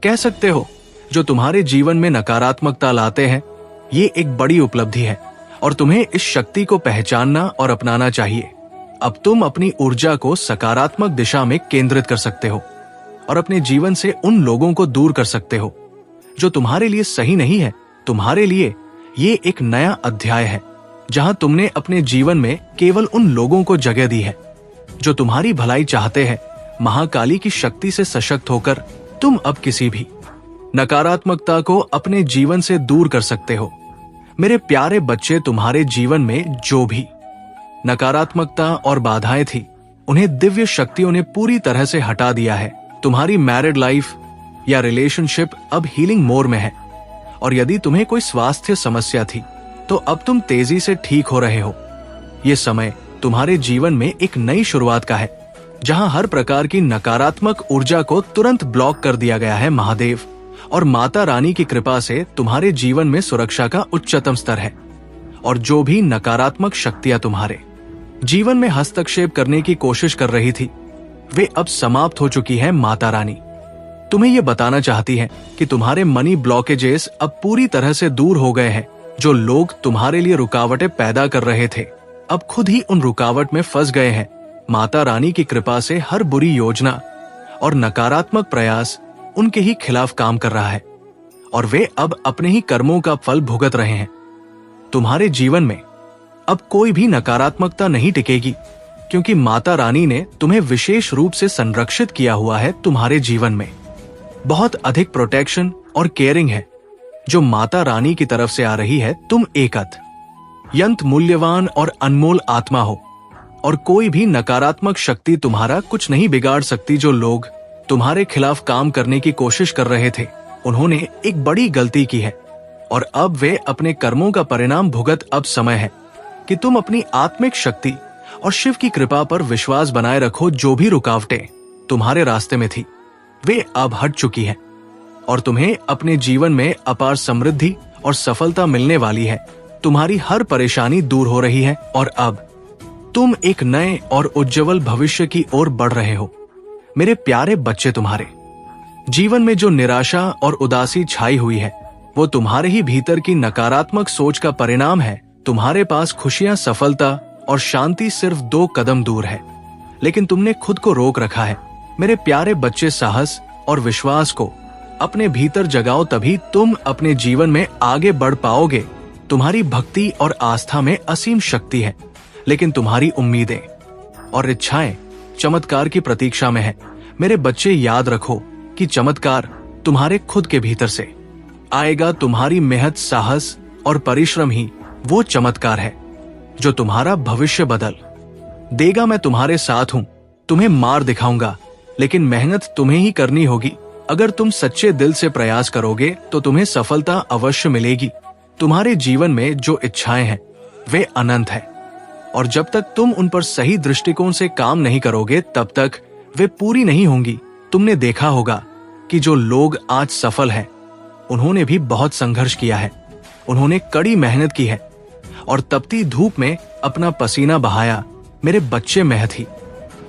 कह सकते हो जो तुम्हारे जीवन में नकारात्मकता लाते हैं। ये एक बड़ी उपलब्धि है और तुम्हें इस शक्ति को पहचानना और अपनाना चाहिए। अब तुम अपनी ऊर्जा को सकारात्मक दिशा में केंद्रित कर सकते हो और अपने जीवन से उन लोगों को दूर कर सकते हो जो तुम्हारे लिए सही नहीं है। तुम्हारे लिए ये एक नया अध्याय है जहां तुमने अपने जीवन में केवल उन लोगों को जगह दी है जो तुम्हारी भलाई चाहते हैं। महाकाली की शक्ति से सशक्त होकर तुम अब किसी भी नकारात्मकता को अपने जीवन से दूर कर सकते हो। मेरे प्यारे बच्चे, तुम्हारे जीवन में जो भी नकारात्मकता और बाधाएं थी, उन्हें दिव्य शक्तियों ने पूरी तरह से हटा दिया है। तुम्हारी मैरिड लाइफ या रिलेशनशिप अब हीलिंग मोड में है और यदि तुम्हें कोई स्वास्थ्य समस्या थी तो अब तुम तेजी से ठीक हो रहे हो। ये समय तुम्हारे जीवन में एक नई शुरुआत का है जहां हर प्रकार की नकारात्मक ऊर्जा को तुरंत ब्लॉक कर दिया गया है। महादेव और माता रानी की कृपा से तुम्हारे जीवन में सुरक्षा का उच्चतम स्तर है और जो भी नकारात्मक शक्तियां तुम्हारे जीवन में हस्तक्षेप करने की कोशिश कर रही थी, वे अब समाप्त हो चुकी हैं। माता रानी तुम्हें ये बताना चाहती है कि तुम्हारे मनी ब्लॉकेजेस अब पूरी तरह से दूर हो गए हैं। जो लोग तुम्हारे लिए रुकावटें पैदा कर रहे थे, अब खुद ही उन रुकावट में फंस गए हैं। माता रानी की कृपा से हर बुरी योजना और नकारात्मक प्रयास उनके ही खिलाफ काम कर रहा है और वे अब अपने ही कर्मों का फल भुगत रहे हैं। तुम्हारे जीवन में अब कोई भी नकारात्मकता नहीं टिकेगी, क्योंकि माता रानी ने तुम्हें विशेष रूप से संरक्षित किया हुआ है। तुम्हारे जीवन में बहुत अधिक प्रोटेक्शन और केयरिंग है जो माता रानी की तरफ से आ रही है। तुम एक अत्यंत मूल्यवान और अनमोल आत्मा हो और कोई भी नकारात्मक शक्ति तुम्हारा कुछ नहीं बिगाड़ सकती। जो लोग तुम्हारे खिलाफ काम करने की कोशिश कर रहे थे, उन्होंने एक बड़ी गलती की है और अब वे अपने कर्मों का परिणाम भुगत। अब समय है कि तुम अपनी आत्मिक शक्ति और शिव की कृपा पर विश्वास बनाए रखो। जो भी रुकावटें तुम्हारे रास्ते में थी, वे अब हट चुकी हैं और तुम्हें अपने जीवन में अपार समृद्धि और सफलता मिलने वाली है। तुम्हारी हर परेशानी दूर हो रही है और अब तुम एक नए और उज्जवल भविष्य की ओर बढ़ रहे हो। मेरे प्यारे बच्चे, तुम्हारे जीवन में जो निराशा और उदासी छाई हुई है, वो तुम्हारे ही भीतर की नकारात्मक सोच का परिणाम है। तुम्हारे पास खुशियां, सफलता और शांति सिर्फ 2 कदम दूर है, लेकिन तुमने खुद को रोक रखा है। मेरे प्यारे बच्चे, साहस और विश्वास को अपने भीतर जगाओ, तभी तुम अपने जीवन में आगे बढ़ पाओगे। तुम्हारी भक्ति और आस्था में असीम शक्ति है, लेकिन तुम्हारी उम्मीदें और इच्छाएं चमत्कार की प्रतीक्षा में है। मेरे बच्चे, याद रखो कि चमत्कार तुम्हारे खुद के भीतर से आएगा। तुम्हारी मेहनत, साहस और परिश्रम ही वो चमत्कार है जो तुम्हारा भविष्य बदल देगा। मैं तुम्हारे साथ हूं, तुम्हें मार दिखाऊंगा, लेकिन मेहनत तुम्हें ही करनी होगी। अगर तुम सच्चे दिल से प्रयास करोगे तो तुम्हें सफलता अवश्य मिलेगी। तुम्हारे जीवन में जो इच्छाएं हैं, वे अनंत है और जब तक तुम उन पर सही दृष्टिकोण से काम नहीं करोगे, तब तक वे पूरी नहीं होंगी। तुमने देखा होगा कि जो लोग आज सफल हैं, उन्होंने भी बहुत संघर्ष किया है, उन्होंने कड़ी मेहनत की है और तपती धूप में अपना पसीना बहाया। मेरे बच्चे मेहती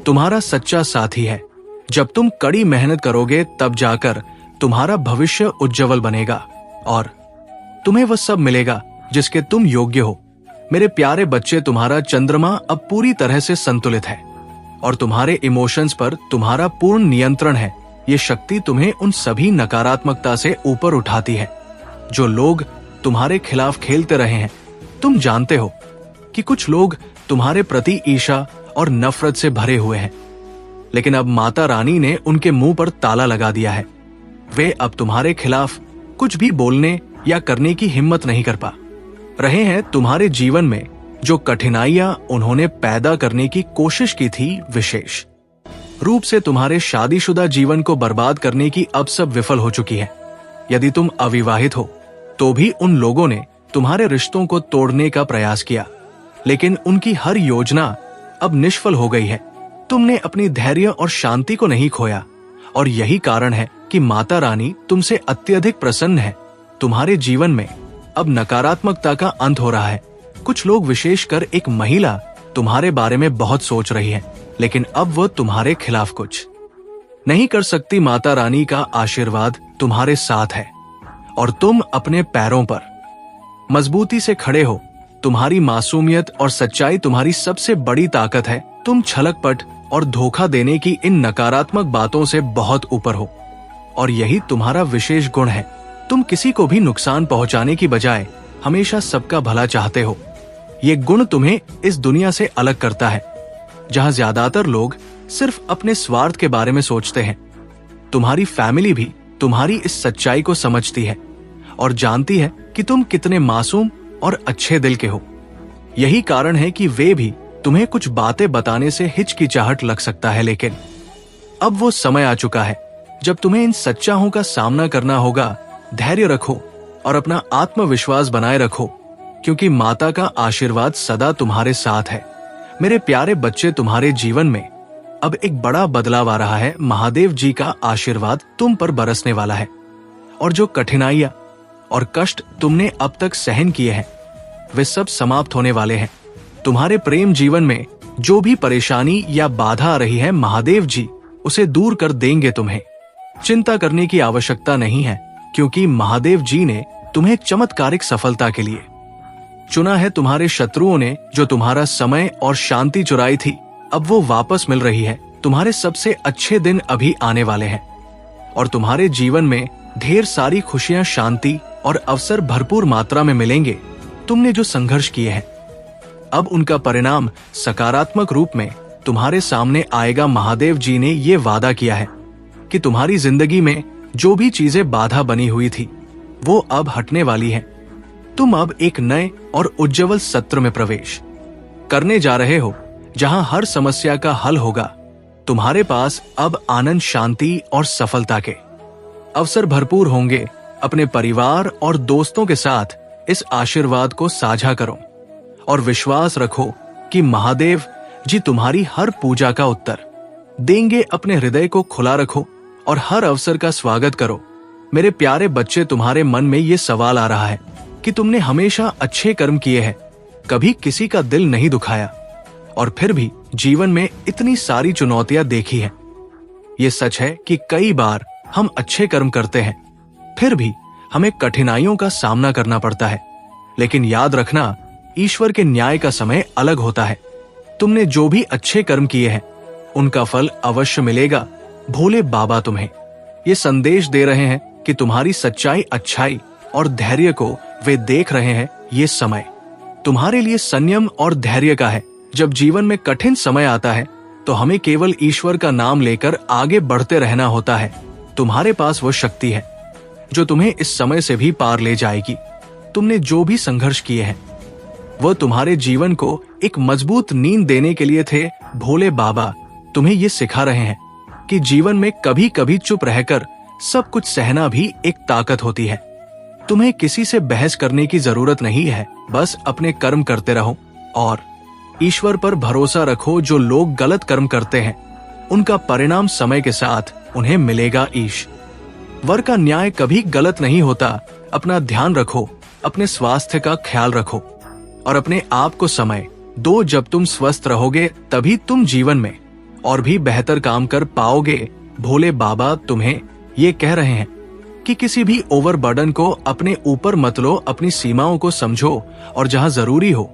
तुम्हारा सच्चा साथी है। जब तुम कड़ी मेहनत करोगे तब जाकर तुम्हारा भविष्य उज्जवल बनेगा और तुम्हें वह सब मिलेगा जिसके तुम योग्य हो। मेरे प्यारे बच्चे, तुम्हारा चंद्रमा अब पूरी तरह से संतुलित है और तुम्हारे इमोशंस पर तुम्हारा पूर्ण नियंत्रण है। ये शक्ति तुम्हें उन सभी नकारात्मकता से ऊपर उठाती है जो लोग तुम्हारे खिलाफ खेलते रहे हैं। तुम जानते हो कि कुछ लोग तुम्हारे प्रति ईर्ष्या और नफरत से भरे हुए हैं, लेकिन अब माता रानी ने उनके मुंह पर ताला लगा दिया है। वे अब तुम्हारे खिलाफ कुछ भी बोलने या करने की हिम्मत नहीं कर पा रहे हैं। तुम्हारे जीवन में जो कठिनाइयां उन्होंने पैदा करने की कोशिश की थी, विशेष रूप से तुम्हारे शादीशुदा जीवन को बर्बाद करने की, अब सब विफल हो चुकी है। यदि तुम अविवाहित हो तो भी उन लोगों ने तुम्हारे रिश्तों को तोड़ने का प्रयास किया, लेकिन उनकी हर योजना अब निष्फल हो गई है। तुमने अपनी धैर्य और शांति को नहीं खोया और यही कारण है कि माता रानी तुमसे अत्यधिक प्रसन्न है। तुम्हारे जीवन में अब नकारात्मकता का अंत हो रहा है। कुछ लोग, विशेषकर एक महिला, तुम्हारे बारे में बहुत सोच रही है, लेकिन अब वह तुम्हारे खिलाफ कुछ नहीं कर सकती। माता रानी का आशीर्वाद तुम्हारे साथ है और तुम अपने पैरों पर मजबूती से खड़े हो। तुम्हारी मासूमियत और सच्चाई तुम्हारी सबसे बड़ी ताकत है। तुम छलकपट और धोखा देने की इन नकारात्मक बातों से बहुत ऊपर हो और यही तुम्हारा विशेष गुण है। तुम किसी को भी नुकसान पहुंचाने की बजाय हमेशा सबका भला चाहते हो। ये गुण तुम्हें इस दुनिया से अलग करता है, जहां ज्यादातर लोग सिर्फ अपने स्वार्थ के बारे में सोचते हैं। तुम्हारी फैमिली भी तुम्हारी इस सच्चाई को समझती है और जानती है कि तुम कितने मासूम और अच्छे दिल के हो। यही कारण है कि वे भी तुम्हें कुछ बातें बताने से हिचकिचाहट लग सकता है, लेकिन अब वो समय आ चुका है जब तुम्हें इन सच्चाइयों का सामना करना होगा। धैर्य रखो और अपना आत्मविश्वास बनाए रखो, क्योंकि माता का आशीर्वाद सदा तुम्हारे साथ है। मेरे प्यारे बच्चे, तुम्हारे जीवन में अब एक बड़ा बदलाव आ रहा है। महादेव जी का आशीर्वाद तुम पर बरसने वाला है और जो कठिनाइयां और कष्ट तुमने अब तक सहन किए हैं, वे सब समाप्त होने वाले हैं। तुम्हारे प्रेम जीवन में जो भी परेशानी या बाधा आ रही है, महादेव जी उसे दूर कर देंगे। तुम्हें चिंता करने की आवश्यकता नहीं है, क्योंकि महादेव जी ने तुम्हें चमत्कारिक सफलता के लिए चुना है। तुम्हारे शत्रुओं ने जो तुम्हारा समय और शांति चुराई थी, अब वो वापस मिल रही है। तुम्हारे सबसे अच्छे दिन अभी आने वाले हैं और तुम्हारे जीवन में ढेर सारी खुशियां, शांति और अवसर भरपूर मात्रा में मिलेंगे। तुमने जो संघर्ष किए हैं, अब उनका परिणाम सकारात्मक रूप में तुम्हारे सामने आएगा। महादेव जी ने ये वादा किया है कि तुम्हारी जिंदगी में जो भी चीजें बाधा बनी हुई थी, वो अब हटने वाली है। तुम अब एक नए और उज्जवल सत्र में प्रवेश करने जा रहे हो, जहां हर समस्या का हल होगा। तुम्हारे पास अब आनंद, शांति और सफलता के अवसर भरपूर होंगे। अपने परिवार और दोस्तों के साथ इस आशीर्वाद को साझा करो और विश्वास रखो कि महादेव जी तुम्हारी हर पूजा का उत्तर देंगे। अपने हृदय को खुला रखो और हर अवसर का स्वागत करो। मेरे प्यारे बच्चे, तुम्हारे मन में ये सवाल आ रहा है कि तुमने हमेशा अच्छे कर्म किए हैं, कभी किसी का दिल नहीं दुखाया और फिर भी जीवन में इतनी सारी चुनौतियां देखी है। ये सच है कि कई बार हम अच्छे कर्म करते हैं, फिर भी हमें कठिनाइयों का सामना करना पड़ता है, लेकिन याद रखना, ईश्वर के न्याय का समय अलग होता है। तुमने जो भी अच्छे कर्म किए हैं, उनका फल अवश्य मिलेगा। भोले बाबा तुम्हें ये संदेश दे रहे हैं कि तुम्हारी सच्चाई, अच्छाई और धैर्य को वे देख रहे हैं। ये समय तुम्हारे लिए संयम और धैर्य का है। जब जीवन में कठिन समय आता है तो हमें केवल ईश्वर का नाम लेकर आगे बढ़ते रहना होता है। तुम्हारे पास वो शक्ति है जो तुम्हें इस समय से भी पार ले जाएगी। तुमने जो भी संघर्ष किए हैं, वह तुम्हारे जीवन को एक मजबूत नींद देने के लिए थे। भोले बाबा तुम्हें ये सिखा रहे हैं कि जीवन में कभी कभी चुप रहकर सब कुछ सहना भी एक ताकत होती है। तुम्हें किसी से बहस करने की जरूरत नहीं है, बस अपने कर्म करते रहो और ईश्वर पर भरोसा रखो। जो लोग गलत कर्म करते हैं, उनका परिणाम समय के साथ उन्हें मिलेगा ईश। वर का न्याय कभी गलत नहीं होता। अपना ध्यान रखो, अपने स्वास्थ्य का ख्याल रखो और अपने आप को समय दो। जब तुम स्वस्थ रहोगे तभी तुम जीवन में और भी बेहतर काम कर पाओगे। भोले बाबा तुम्हें ये कह रहे हैं कि किसी भी ओवरबर्डन को अपने ऊपर मत लो। अपनी सीमाओं को समझो और जहां जरूरी हो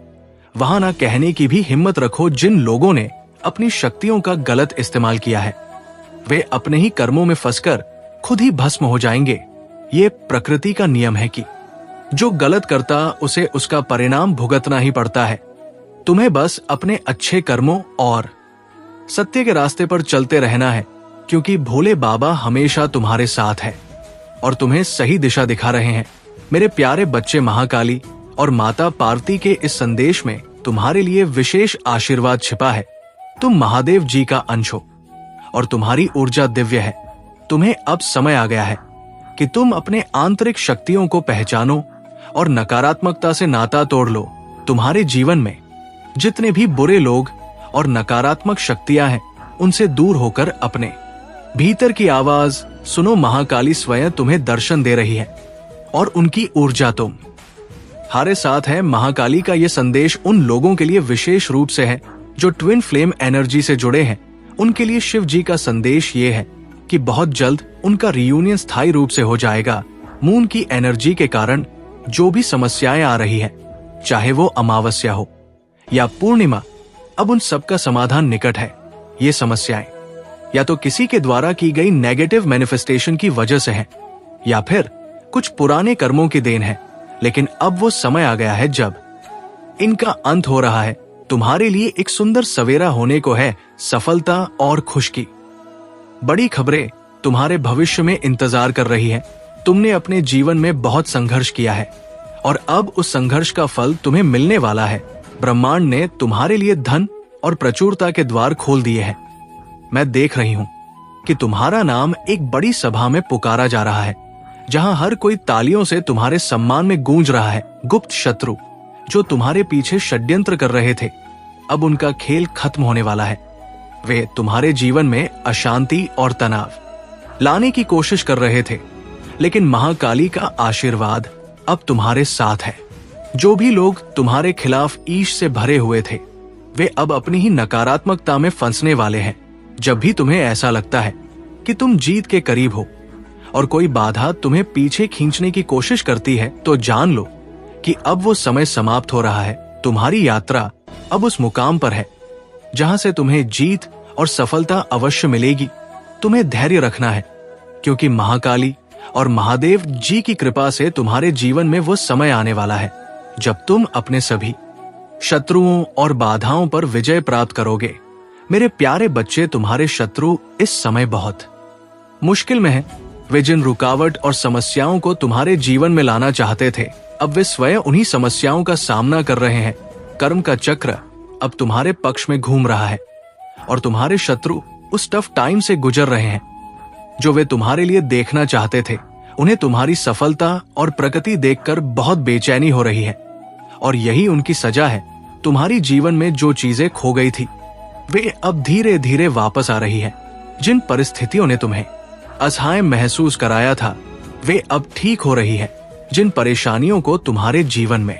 वहां ना कहने की भी हिम्मत रखो। जिन लोगों ने अपनी शक्तियों का गलत इस्तेमाल किया है वे अपने ही कर्मों में फंसकर खुद ही भस्म हो जाएंगे। ये प्रकृति का नियम है कि जो गलत करता उसे उसका परिणाम भुगतना ही पड़ता है। तुम्हें बस अपने अच्छे कर्मों और सत्य के रास्ते पर चलते रहना है, क्योंकि भोले बाबा हमेशा तुम्हारे साथ है और तुम्हें सही दिशा दिखा रहे हैं। मेरे प्यारे बच्चे, महाकाली और माता पार्वती के इस संदेश में तुम्हारे लिए विशेष आशीर्वाद छिपा है। तुम महादेव जी का अंश हो और तुम्हारी ऊर्जा दिव्य है। तुम्हें अब समय आ गया है कि तुम अपने आंतरिक शक्तियों को पहचानो और नकारात्मकता से नाता तोड़ लो। तुम्हारे जीवन में जितने भी बुरे लोग और नकारात्मक शक्तियां हैं उनसे दूर होकर अपने भीतर की आवाज सुनो। महाकाली स्वयं तुम्हें दर्शन दे रही है और उनकी ऊर्जा तुम्हारे साथ है। महाकाली का यह संदेश उन लोगों के लिए विशेष रूप से है जो ट्विन फ्लेम एनर्जी से जुड़े हैं। उनके लिए शिव जी का संदेश ये है कि बहुत जल्द उनका रियूनियन स्थायी रूप से हो जाएगा। मून की एनर्जी के कारण जो भी समस्याएं आ रही है, चाहे वो अमावस्या हो या पूर्णिमा, अब उन सब का समाधान निकट है। ये समस्याएं या तो किसी के द्वारा की गई नेगेटिव मैनिफेस्टेशन की वजह से है या फिर कुछ पुराने कर्मों की देन है। लेकिन अब वो समय आ गया है जब इनका अंत हो रहा है। तुम्हारे लिए एक सुंदर सवेरा होने को है, सफलता और खुशी। बड़ी खबरें तुम्हारे भविष्य में इंतजार कर रही है। तुमने अपने जीवन में बहुत संघर्ष किया है और अब उस संघर्ष का फल तुम्हें मिलने वाला है। ब्रह्मांड ने तुम्हारे लिए धन और प्रचुरता के द्वार खोल दिए हैं। मैं देख रही हूं कि तुम्हारा नाम एक बड़ी सभा में पुकारा जा रहा है, जहां हर कोई तालियों से तुम्हारे सम्मान में गूंज रहा है। गुप्त शत्रु जो तुम्हारे पीछे षड्यंत्र कर रहे थे, अब उनका खेल खत्म होने वाला है। वे तुम्हारे जीवन में अशांति और तनाव लाने की कोशिश कर रहे थे, लेकिन महाकाली का आशीर्वाद अब तुम्हारे साथ है। जो भी लोग तुम्हारे खिलाफ ईश से भरे हुए थे, वे अब अपनी ही नकारात्मकता में फंसने वाले हैं। जब भी तुम्हें ऐसा लगता है कि तुम जीत के करीब हो और कोई बाधा तुम्हें पीछे खींचने की कोशिश करती है, तो जान लो कि अब वो समय समाप्त हो रहा है। तुम्हारी यात्रा अब उस मुकाम पर है जहां से तुम्हें जीत और सफलता अवश्य मिलेगी। तुम्हें धैर्य रखना है, क्योंकि महाकाली और महादेव जी की कृपा से तुम्हारे जीवन में वो समय आने वाला है जब तुम अपने सभी शत्रुओं और बाधाओं पर विजय प्राप्त करोगे। मेरे प्यारे बच्चे, तुम्हारे शत्रु इस समय बहुत मुश्किल में हैं। वे जिन रुकावट और समस्याओं को तुम्हारे जीवन में लाना चाहते थे, अब वे स्वयं उन्हीं समस्याओं का सामना कर रहे हैं। कर्म का चक्र अब तुम्हारे पक्ष में घूम रहा है और तुम्हारे शत्रु उस टफ टाइम से गुजर रहे हैं जो वे तुम्हारे लिए देखना चाहते थे। उन्हें तुम्हारी सफलता और प्रगति देखकर बहुत बेचैनी हो रही है और यही उनकी सजा है। तुम्हारी जीवन में जो चीजें खो गई थी, वे अब धीरे धीरे वापस आ रही है। जिन परिस्थितियों ने तुम्हें असहाय महसूस कराया था, वे अब ठीक हो रही है। जिन परेशानियों को तुम्हारे जीवन में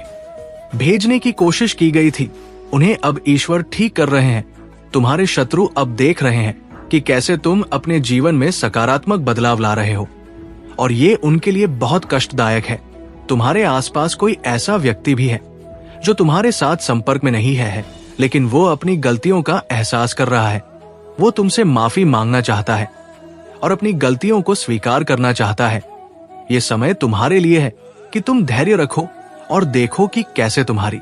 भेजने की कोशिश की गई थी, उन्हें अब ईश्वर ठीक कर रहे हैं। तुम्हारे शत्रु अब देख रहे हैं कि कैसे तुम अपने जीवन में सकारात्मक बदलाव ला रहे हो और ये उनके लिए बहुत कष्टदायक है। तुम्हारे आसपास कोई ऐसा व्यक्ति भी है जो तुम्हारे साथ संपर्क में नहीं है, लेकिन वो अपनी गलतियों का एहसास कर रहा है। वो तुमसे माफी मांगना चाहता है और अपनी गलतियों को स्वीकार करना चाहता है। ये समय तुम्हारे लिए है कि तुम धैर्य रखो और देखो कि कैसे तुम्हारी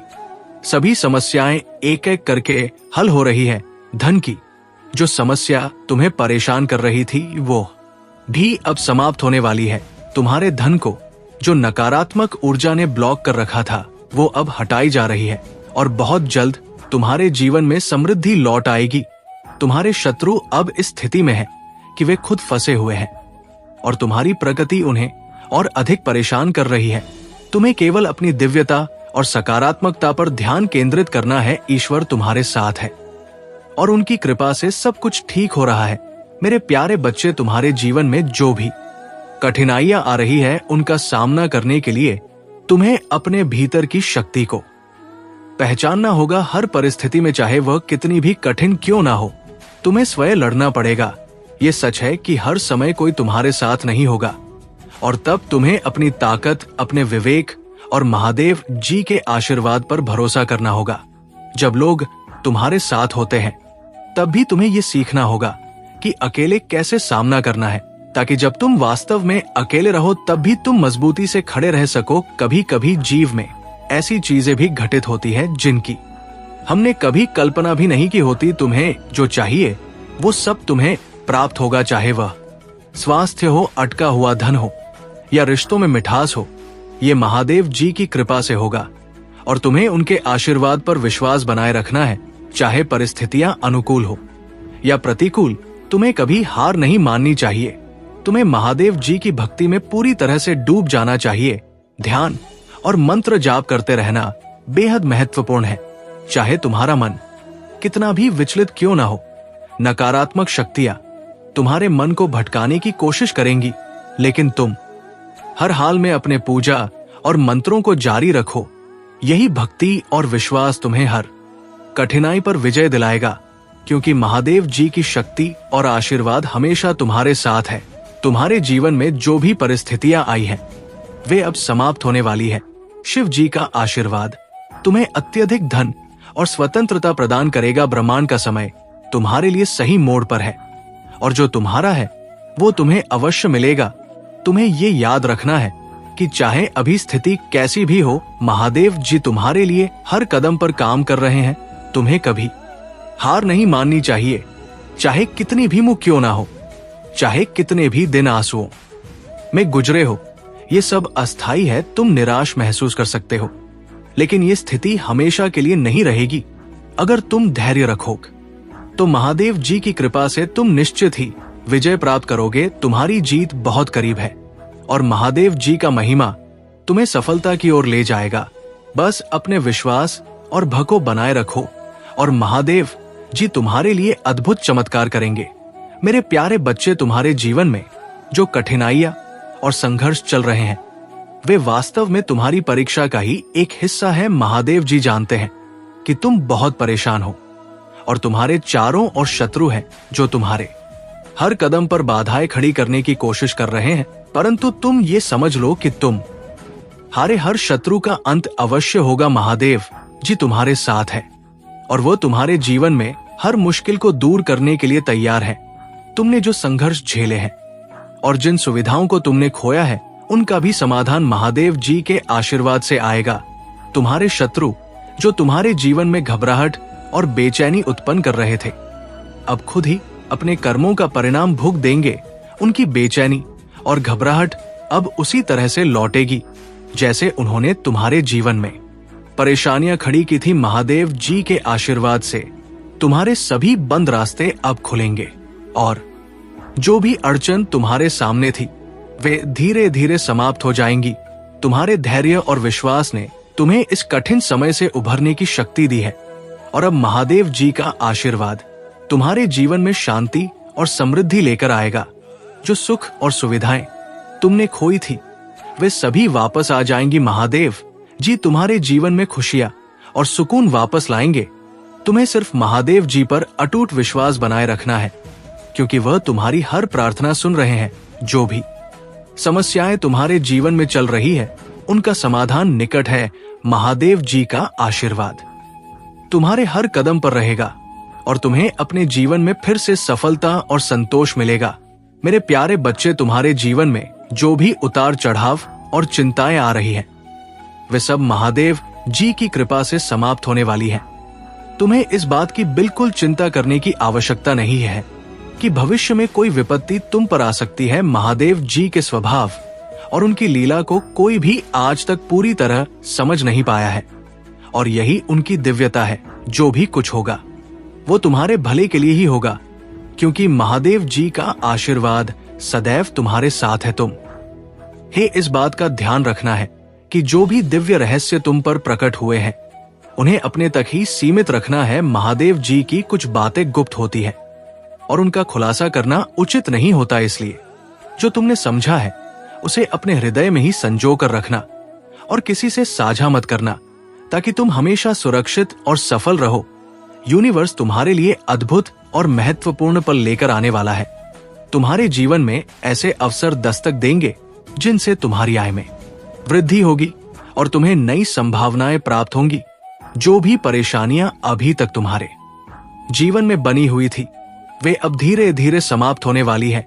सभी समस्याएं एक एक करके हल हो रही है। धन की जो समस्या तुम्हें परेशान कर रही थी, वो भी अब समाप्त होने वाली है। तुम्हारे धन को जो नकारात्मक ऊर्जा ने ब्लॉक कर रखा था, वो अब हटाई जा रही है और बहुत जल्द तुम्हारे जीवन में समृद्धि लौट आएगी। तुम्हारे शत्रु अब इस स्थिति में है कि वे खुद फंसे हुए हैं और तुम्हारी प्रगति उन्हें और अधिक परेशान कर रही है। तुम्हें केवल अपनी दिव्यता और सकारात्मकता पर ध्यान केंद्रित करना है। ईश्वर तुम्हारे साथ है और उनकी कृपा से सब कुछ ठीक हो रहा है। मेरे प्यारे बच्चे, तुम्हारे जीवन में जो भी कठिनाइयां आ रही है उनका सामना करने के लिए तुम्हें अपने भीतर की शक्ति को पहचानना होगा। हर परिस्थिति में, चाहे वह कितनी भी कठिन क्यों ना हो, तुम्हें स्वयं लड़ना पड़ेगा। ये सच है कि हर समय कोई तुम्हारे साथ नहीं होगा, और तब तुम्हें अपनी ताकत, अपने विवेक और महादेव जी के आशीर्वाद पर भरोसा करना होगा। जब लोग तुम्हारे साथ होते हैं तब भी तुम्हें ये सीखना होगा कि अकेले कैसे सामना करना है, ताकि जब तुम वास्तव में अकेले रहो तब भी तुम मजबूती से खड़े रह सको। कभी कभी जीव में ऐसी चीजें भी घटित होती है जिनकी हमने कभी कल्पना भी नहीं की होती। तुम्हें जो चाहिए वो सब तुम्हें प्राप्त होगा, चाहे वह स्वास्थ्य हो, अटका हुआ धन हो या रिश्तों में मिठास हो। ये महादेव जी की कृपा से होगा, और तुम्हें उनके आशीर्वाद पर विश्वास बनाए रखना है। चाहे परिस्थितियां अनुकूल हो या प्रतिकूल, तुम्हें कभी हार नहीं माननी चाहिए। तुम्हें महादेव जी की भक्ति में पूरी तरह से डूब जाना चाहिए। ध्यान और मंत्र जाप करते रहना बेहद महत्वपूर्ण है। चाहे तुम्हारा मन कितना भी विचलित क्यों ना हो, नकारात्मक शक्तियां तुम्हारे मन को भटकाने की कोशिश करेंगी, लेकिन तुम हर हाल में अपने पूजा और मंत्रों को जारी रखो। यही भक्ति और विश्वास तुम्हें हर कठिनाई पर विजय दिलाएगा, क्योंकि महादेव जी की शक्ति और आशीर्वाद हमेशा तुम्हारे साथ है। तुम्हारे जीवन में जो भी परिस्थितियां आई हैं, वे अब समाप्त होने वाली है। शिव जी का आशीर्वाद तुम्हें अत्यधिक धन और स्वतंत्रता प्रदान करेगा। ब्रह्मांड का समय तुम्हारे लिए सही मोड़ पर है, और जो तुम्हारा है वो तुम्हें अवश्य मिलेगा। तुम्हें ये याद रखना है कि चाहे अभी स्थिति कैसी भी हो, महादेव जी तुम्हारे लिए हर कदम पर काम कर रहे हैं। तुम्हें कभी हार नहीं माननी चाहिए, चाहे कितनी भी मुँह क्यों ना हो, चाहे कितने भी दिन आंसुओं में गुजरे हो। ये सब अस्थाई है। तुम निराश महसूस कर सकते हो, लेकिन ये स्थिति हमेशा के लिए नहीं रहेगी। अगर तुम धैर्य रखोगे तो महादेव जी की कृपा से तुम निश्चित ही विजय प्राप्त करोगे। तुम्हारी जीत बहुत करीब है, और महादेव जी का महिमा तुम्हें सफलता की ओर ले जाएगा। बस अपने विश्वास और भको बनाए रखो, और महादेव जी तुम्हारे लिए अद्भुत चमत्कार करेंगे। मेरे प्यारे बच्चे, तुम्हारे जीवन में जो कठिनाइयां और संघर्ष चल रहे हैं, वे वास्तव में तुम्हारी परीक्षा का ही एक हिस्सा है। महादेव जी जानते हैं कि तुम बहुत परेशान हो, और तुम्हारे चारों ओर शत्रु हैं जो तुम्हारे हर कदम पर बाधाएं खड़ी करने की कोशिश कर रहे हैं। परंतु तुम ये समझ लो कि तुम हारे हर शत्रु का अंत अवश्य होगा। महादेव जी तुम्हारे साथ है, और वो तुम्हारे जीवन में हर मुश्किल को दूर करने के लिए तैयार है। तुमने जो संघर्ष झेले हैं और जिन सुविधाओं को तुमने खोया है, उनका भी समाधान महादेव जी के आशीर्वाद से आएगा। तुम्हारे शत्रु जो तुम्हारे जीवन में घबराहट और बेचैनी उत्पन्न कर रहे थे, अब खुद ही अपने कर्मों का परिणाम भोग देंगे। उनकी बेचैनी और घबराहट अब उसी तरह से लौटेगी जैसे उन्होंने तुम्हारे जीवन में परेशानियां खड़ी की थी। महादेव जी के आशीर्वाद से तुम्हारे सभी बंद रास्ते अब खुलेंगे, और जो भी अड़चन तुम्हारे सामने थी, वे धीरे धीरे समाप्त हो जाएंगी। तुम्हारे धैर्य और विश्वास ने तुम्हें इस कठिन समय से उभरने की शक्ति दी है, और अब महादेव जी का आशीर्वाद तुम्हारे जीवन में शांति और समृद्धि लेकर आएगा। जो सुख और सुविधाएं तुमने खोई थी, वे सभी वापस आ जाएंगी। महादेव जी तुम्हारे जीवन में खुशियां और सुकून वापस लाएंगे। तुम्हें सिर्फ महादेव जी पर अटूट विश्वास बनाए रखना है, क्योंकि वह तुम्हारी हर प्रार्थना सुन रहे हैं। जो भी समस्याएं तुम्हारे जीवन में चल रही है, उनका समाधान निकट है। महादेव जी का आशीर्वाद तुम्हारे हर कदम पर रहेगा, और तुम्हें अपने जीवन में फिर से सफलता और संतोष मिलेगा। मेरे प्यारे बच्चे, तुम्हारे जीवन में जो भी उतार चढ़ाव और चिंताएं आ रही हैं, वे सब महादेव जी की कृपा से समाप्त होने वाली हैं। तुम्हें इस बात की बिल्कुल चिंता करने की आवश्यकता नहीं है कि भविष्य में कोई विपत्ति तुम पर आ सकती है। महादेव जी के स्वभाव और उनकी लीला को कोई भी आज तक पूरी तरह समझ नहीं पाया है, और यही उनकी दिव्यता है। जो भी कुछ होगा वो तुम्हारे भले के लिए ही होगा, क्योंकि महादेव जी का आशीर्वाद सदैव तुम्हारे साथ है। इस बात का ध्यान रखना है कि जो भी दिव्य रहस्य तुम पर प्रकट हुए हैं, उन्हें अपने तक ही सीमित रखना है। महादेव जी की कुछ बातें गुप्त होती है और उनका खुलासा करना उचित नहीं होता, इसलिए जो तुमने समझा है उसे अपने हृदय में ही संजो कर रखना और किसी से साझा मत करना, ताकि तुम हमेशा सुरक्षित और सफल रहो। यूनिवर्स तुम्हारे लिए अद्भुत और महत्वपूर्ण पल लेकर आने वाला है। तुम्हारे जीवन में ऐसे अवसर दस्तक देंगे जिनसे तुम्हारी आय में वृद्धि होगी और तुम्हें नई संभावनाएं प्राप्त होंगी। जो भी परेशानियां अभी तक तुम्हारे जीवन में बनी हुई थी, वे अब धीरे धीरे समाप्त होने वाली है।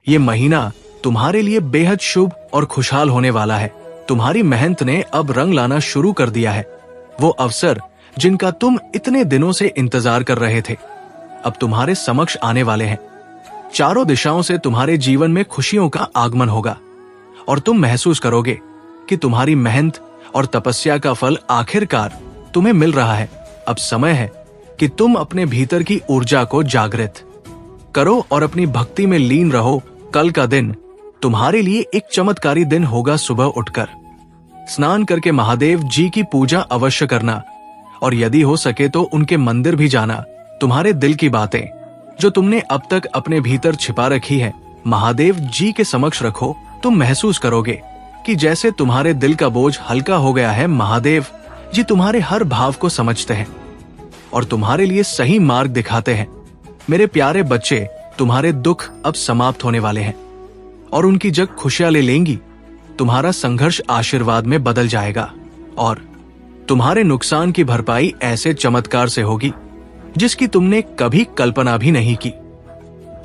ये महीना तुम्हारे लिए बेहद शुभ और खुशहाल होने वाला है। तुम्हारी मेहनत ने अब रंग लाना शुरू कर दिया है। वो अवसर जिनका तुम इतने दिनों से इंतजार कर रहे थे, अब तुम्हारे समक्ष आने वाले हैं। चारों दिशाओं से तुम्हारे जीवन में खुशियों का आगमन होगा और तुम महसूस करोगे कि तुम्हारी मेहनत और तपस्या का फल आखिरकार तुम्हें मिल रहा है। अब समय है कि तुम अपने भीतर की ऊर्जा को जागृत करो और अपनी भक्ति में लीन रहो। कल का दिन तुम्हारे लिए एक चमत्कारी दिन होगा। सुबह उठकर स्नान करके महादेव जी की पूजा अवश्य करना और यदि हो सके तो उनके मंदिर भी जाना। तुम्हारे दिल की बातें जो तुमने अब तक अपने भीतर छिपा रखी है, महादेव जी के समक्ष रखो। तुम महसूस करोगे कि जैसे तुम्हारे दिल का बोझ हल्का हो गया है। महादेव जी तुम्हारे हर भाव को समझते हैं और तुम्हारे लिए सही मार्ग दिखाते हैं। मेरे प्यारे बच्चे, तुम्हारे दुख अब समाप्त होने वाले हैं और उनकी जगह खुशियां ले लेंगी। तुम्हारा संघर्ष आशीर्वाद में बदल जाएगा और तुम्हारे नुकसान की भरपाई ऐसे चमत्कार से होगी जिसकी तुमने कभी कल्पना भी नहीं की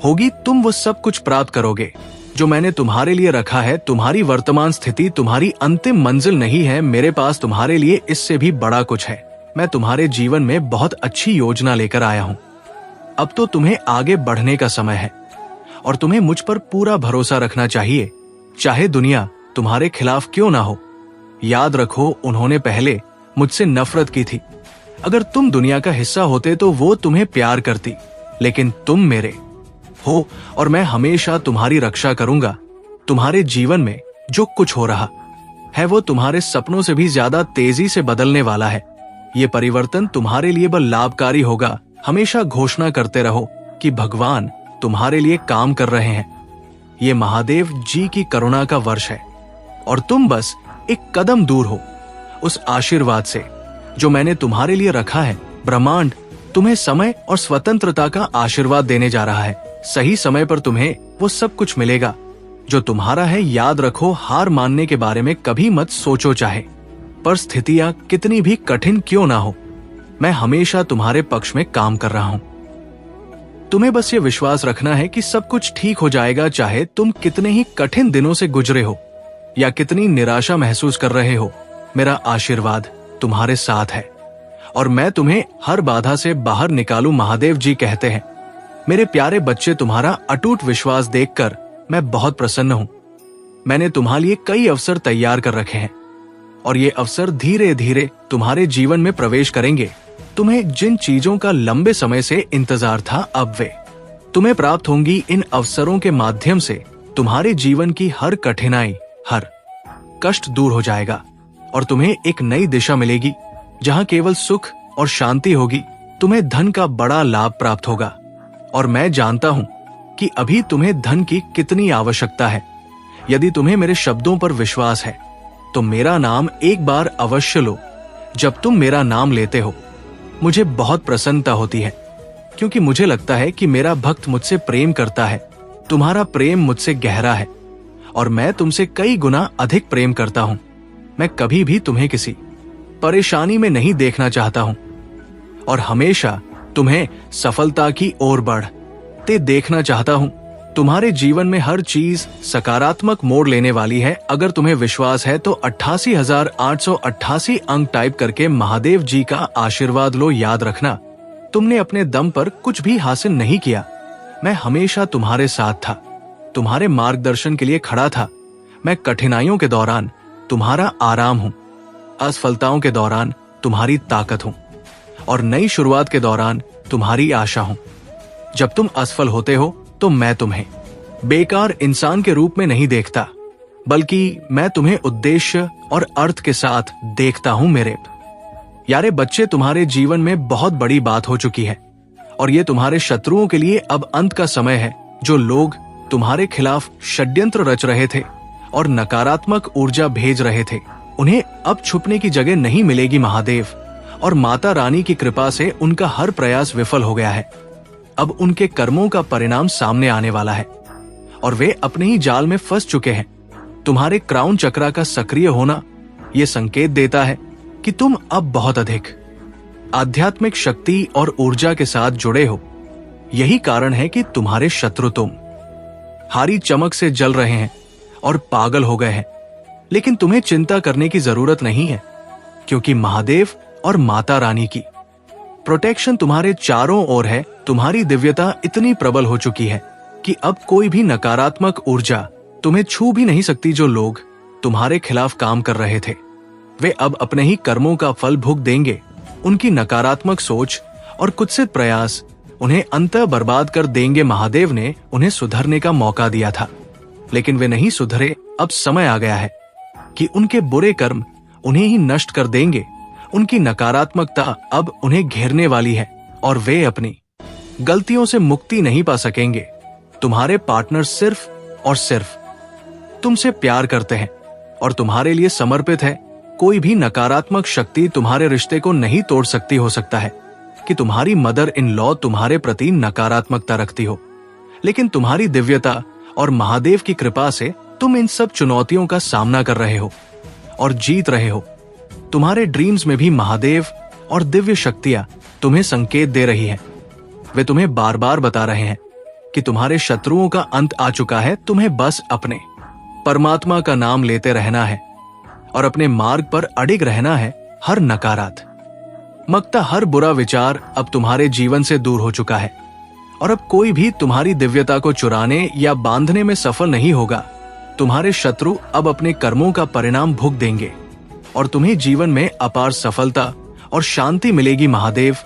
होगी। तुम वो सब कुछ प्राप्त करोगे जो मैंने तुम्हारे लिए रखा है। तुम्हारी वर्तमान स्थिति तुम्हारी अंतिम मंजिल नहीं है। मेरे पास तुम्हारे लिए इससे भी बड़ा कुछ है। मैं तुम्हारे जीवन में बहुत अच्छी योजना लेकर आया हूं। अब तो तुम्हें आगे बढ़ने का समय है और तुम्हें मुझ पर पूरा भरोसा रखना चाहिए, चाहे दुनिया तुम्हारे खिलाफ क्यों ना हो। याद रखो, उन्होंने पहले मुझसे नफरत की थी। अगर तुम दुनिया का हिस्सा होते तो वो तुम्हें प्यार करती, लेकिन तुम मेरे हो और मैं हमेशा तुम्हारी रक्षा करूंगा। तुम्हारे जीवन में जो कुछ हो रहा है वो तुम्हारे सपनों से भी ज्यादा तेजी से बदलने वाला है। ये परिवर्तन तुम्हारे लिए बल लाभकारी होगा। हमेशा घोषणा करते रहो कि भगवान तुम्हारे लिए काम कर रहे हैं। ये महादेव जी की करुणा का वर्ष है और तुम बस एक कदम दूर हो उस आशीर्वाद से जो मैंने तुम्हारे लिए रखा है। ब्रह्मांड तुम्हें समय और स्वतंत्रता का आशीर्वाद देने जा रहा है। सही समय पर तुम्हें वो सब कुछ मिलेगा जो तुम्हारा है। याद रखो, हार मानने के बारे में कभी मत सोचो, चाहे पर स्थितियां कितनी भी कठिन क्यों ना हो। मैं हमेशा तुम्हारे पक्ष में काम कर रहा हूं। तुम्हें बस ये विश्वास रखना है कि सब कुछ ठीक हो जाएगा, चाहे तुम कितने ही कठिन दिनों से गुजरे हो या कितनी निराशा महसूस कर रहे हो। मेरा आशीर्वाद तुम्हारे साथ है और मैं तुम्हें हर बाधा से बाहर निकालूं। महादेव जी कहते हैं, मेरे प्यारे बच्चे, तुम्हारा अटूट विश्वास देखकर मैं बहुत प्रसन्न हूं। मैंने तुम्हारे लिए कई अवसर तैयार कर रखे हैं और ये अवसर धीरे धीरे तुम्हारे जीवन में प्रवेश करेंगे। तुम्हें जिन चीजों का लंबे समय से इंतजार था, अब वे तुम्हें प्राप्त होंगी। इन अवसरों के माध्यम से तुम्हारे जीवन की हर कठिनाई, हर कष्ट दूर हो जाएगा और तुम्हें एक नई दिशा मिलेगी जहां केवल सुख और शांति होगी। तुम्हें धन का बड़ा लाभ प्राप्त होगा और मैं जानता हूं कि अभी तुम्हें धन की कितनी आवश्यकता है। यदि तुम्हें मेरे शब्दों पर विश्वास है तो मेरा नाम एक बार अवश्य लो। जब तुम मेरा नाम लेते हो मुझे बहुत प्रसन्नता होती है, क्योंकि मुझे लगता है कि मेरा भक्त मुझसे प्रेम करता है। तुम्हारा प्रेम मुझसे गहरा है और मैं तुमसे कई गुना अधिक प्रेम करता हूं। मैं कभी भी तुम्हें किसी परेशानी में नहीं देखना चाहता हूं और हमेशा तुम्हें सफलता की ओर बढ़ते देखना चाहता हूं। तुम्हारे जीवन में हर चीज सकारात्मक मोड़ लेने वाली है। अगर तुम्हें विश्वास है तो 88,888 अंक टाइप करके महादेव जी का आशीर्वाद लो। याद रखना, तुमने अपने दम पर कुछ भी हासिल नहीं किया। मैं हमेशा तुम्हारे साथ था, तुम्हारे मार्गदर्शन के लिए खड़ा था। मैं कठिनाइयों के दौरान तुम्हारा आराम हूं, असफलताओं के दौरान तुम्हारी ताकत हूं और नई शुरुआत के दौरान तुम्हारी आशा हूं। जब तुम असफल होते हो तो मैं तुम्हें बेकार इंसान के रूप में नहीं देखता, बल्कि मैं तुम्हें उद्देश्य और अर्थ के साथ देखता हूं। मेरे यारे बच्चे, तुम्हारे जीवन में बहुत बड़ी बात हो चुकी है और ये तुम्हारे शत्रुओं के लिए अब अंत का समय है। जो लोग तुम्हारे खिलाफ षड्यंत्र रच रहे थे और नकारात्मक ऊर्जा भेज रहे थे, उन्हें अब छुपने की जगह नहीं मिलेगी महादेव, और माता रानी की कृपा से उनका हर प्रयास विफल हो गया है। अब उनके कर्मों का परिणाम सामने आने वाला है और वे अपने ही जाल में फंस चुके हैं। तुम्हारे क्राउन चक्रा का सक्रिय होना यह संकेत देता है कि तुम अब बहुत अधिक आध्यात्मिक शक्ति और ऊर्जा के साथ जुड़े हो। यही कारण है कि तुम्हारे शत्रु तुम हारी चमक से जल रहे हैं और पागल हो गए हैं। लेकिन तुम्हें चिंता करने की जरूरत नहीं है, क्योंकि महादेव और माता रानी की प्रोटेक्शन तुम्हारे चारों ओर है। तुम्हारी दिव्यता इतनी प्रबल हो चुकी है कि अब कोई भी नकारात्मक ऊर्जा तुम्हें छू भी नहीं सकती। जो लोग तुम्हारे खिलाफ काम कर रहे थे, वे अब अपने ही कर्मों का फल भुग देंगे। उनकी नकारात्मक सोच और कुत्सित प्रयास उन्हें अंततः बर्बाद कर देंगे। महादेव ने उन्हें सुधरने का मौका दिया था, लेकिन वे नहीं सुधरे। अब समय आ गया है कि उनके बुरे कर्म उन्हें ही नष्ट कर देंगे। उनकी नकारात्मकता अब उन्हें घेरने वाली है और वे अपनी गलतियों से मुक्ति नहीं पा सकेंगे। तुम्हारे पार्टनर सिर्फ और सिर्फ तुमसे प्यार करते हैं और तुम्हारे लिए समर्पित है। कोई भी नकारात्मक शक्ति तुम्हारे रिश्ते को नहीं तोड़ सकती। हो सकता है कि तुम्हारी मदर इन लॉ तुम्हारे प्रति नकारात्मकता रखती हो, लेकिन तुम्हारी दिव्यता और महादेव की कृपा से तुम इन सब चुनौतियों का सामना कर रहे हो और जीत रहे हो। तुम्हारे ड्रीम्स में भी महादेव और दिव्य शक्तियां तुम्हें संकेत दे रही हैं। वे तुम्हें बार बार बता रहे हैं कि तुम्हारे शत्रुओं का अंत आ चुका है। तुम्हें बस अपने परमात्मा का नाम लेते रहना है और अपने मार्ग पर अडिग रहना है। हर नकारात्मकता, हर बुरा विचार अब तुम्हारे जीवन से दूर हो चुका है और अब कोई भी तुम्हारी दिव्यता को चुराने या बांधने में सफल नहीं होगा। तुम्हारे शत्रु अब अपने कर्मों का परिणाम भुग देंगे और तुम्हें जीवन में अपार सफलता और शांति मिलेगी। महादेव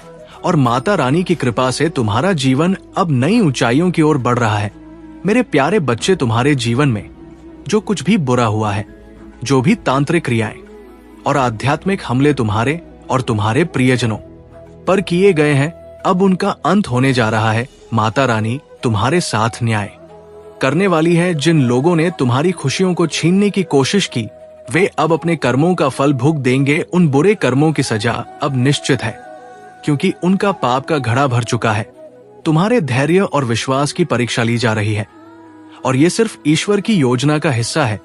और माता रानी की कृपा से तुम्हारा जीवन अब नई ऊंचाइयों की ओर बढ़ रहा है। मेरे प्यारे बच्चे, तुम्हारे जीवन में जो कुछ भी बुरा हुआ है, जो भी तांत्रिक क्रियाएं और आध्यात्मिक हमले तुम्हारे और तुम्हारे प्रियजनों पर किए गए हैं, अब उनका अंत होने जा रहा है। माता रानी तुम्हारे साथ न्याय करने वाली है। जिन लोगों ने तुम्हारी खुशियों को छीनने की कोशिश की, वे अब अपने कर्मों का फल भुग देंगे। उन बुरे कर्मों की सजा अब निश्चित है, क्योंकि उनका पाप का घड़ा भर चुका है। तुम्हारे धैर्य और विश्वास की परीक्षा ली जा रही है और ये सिर्फ ईश्वर की योजना का हिस्सा है।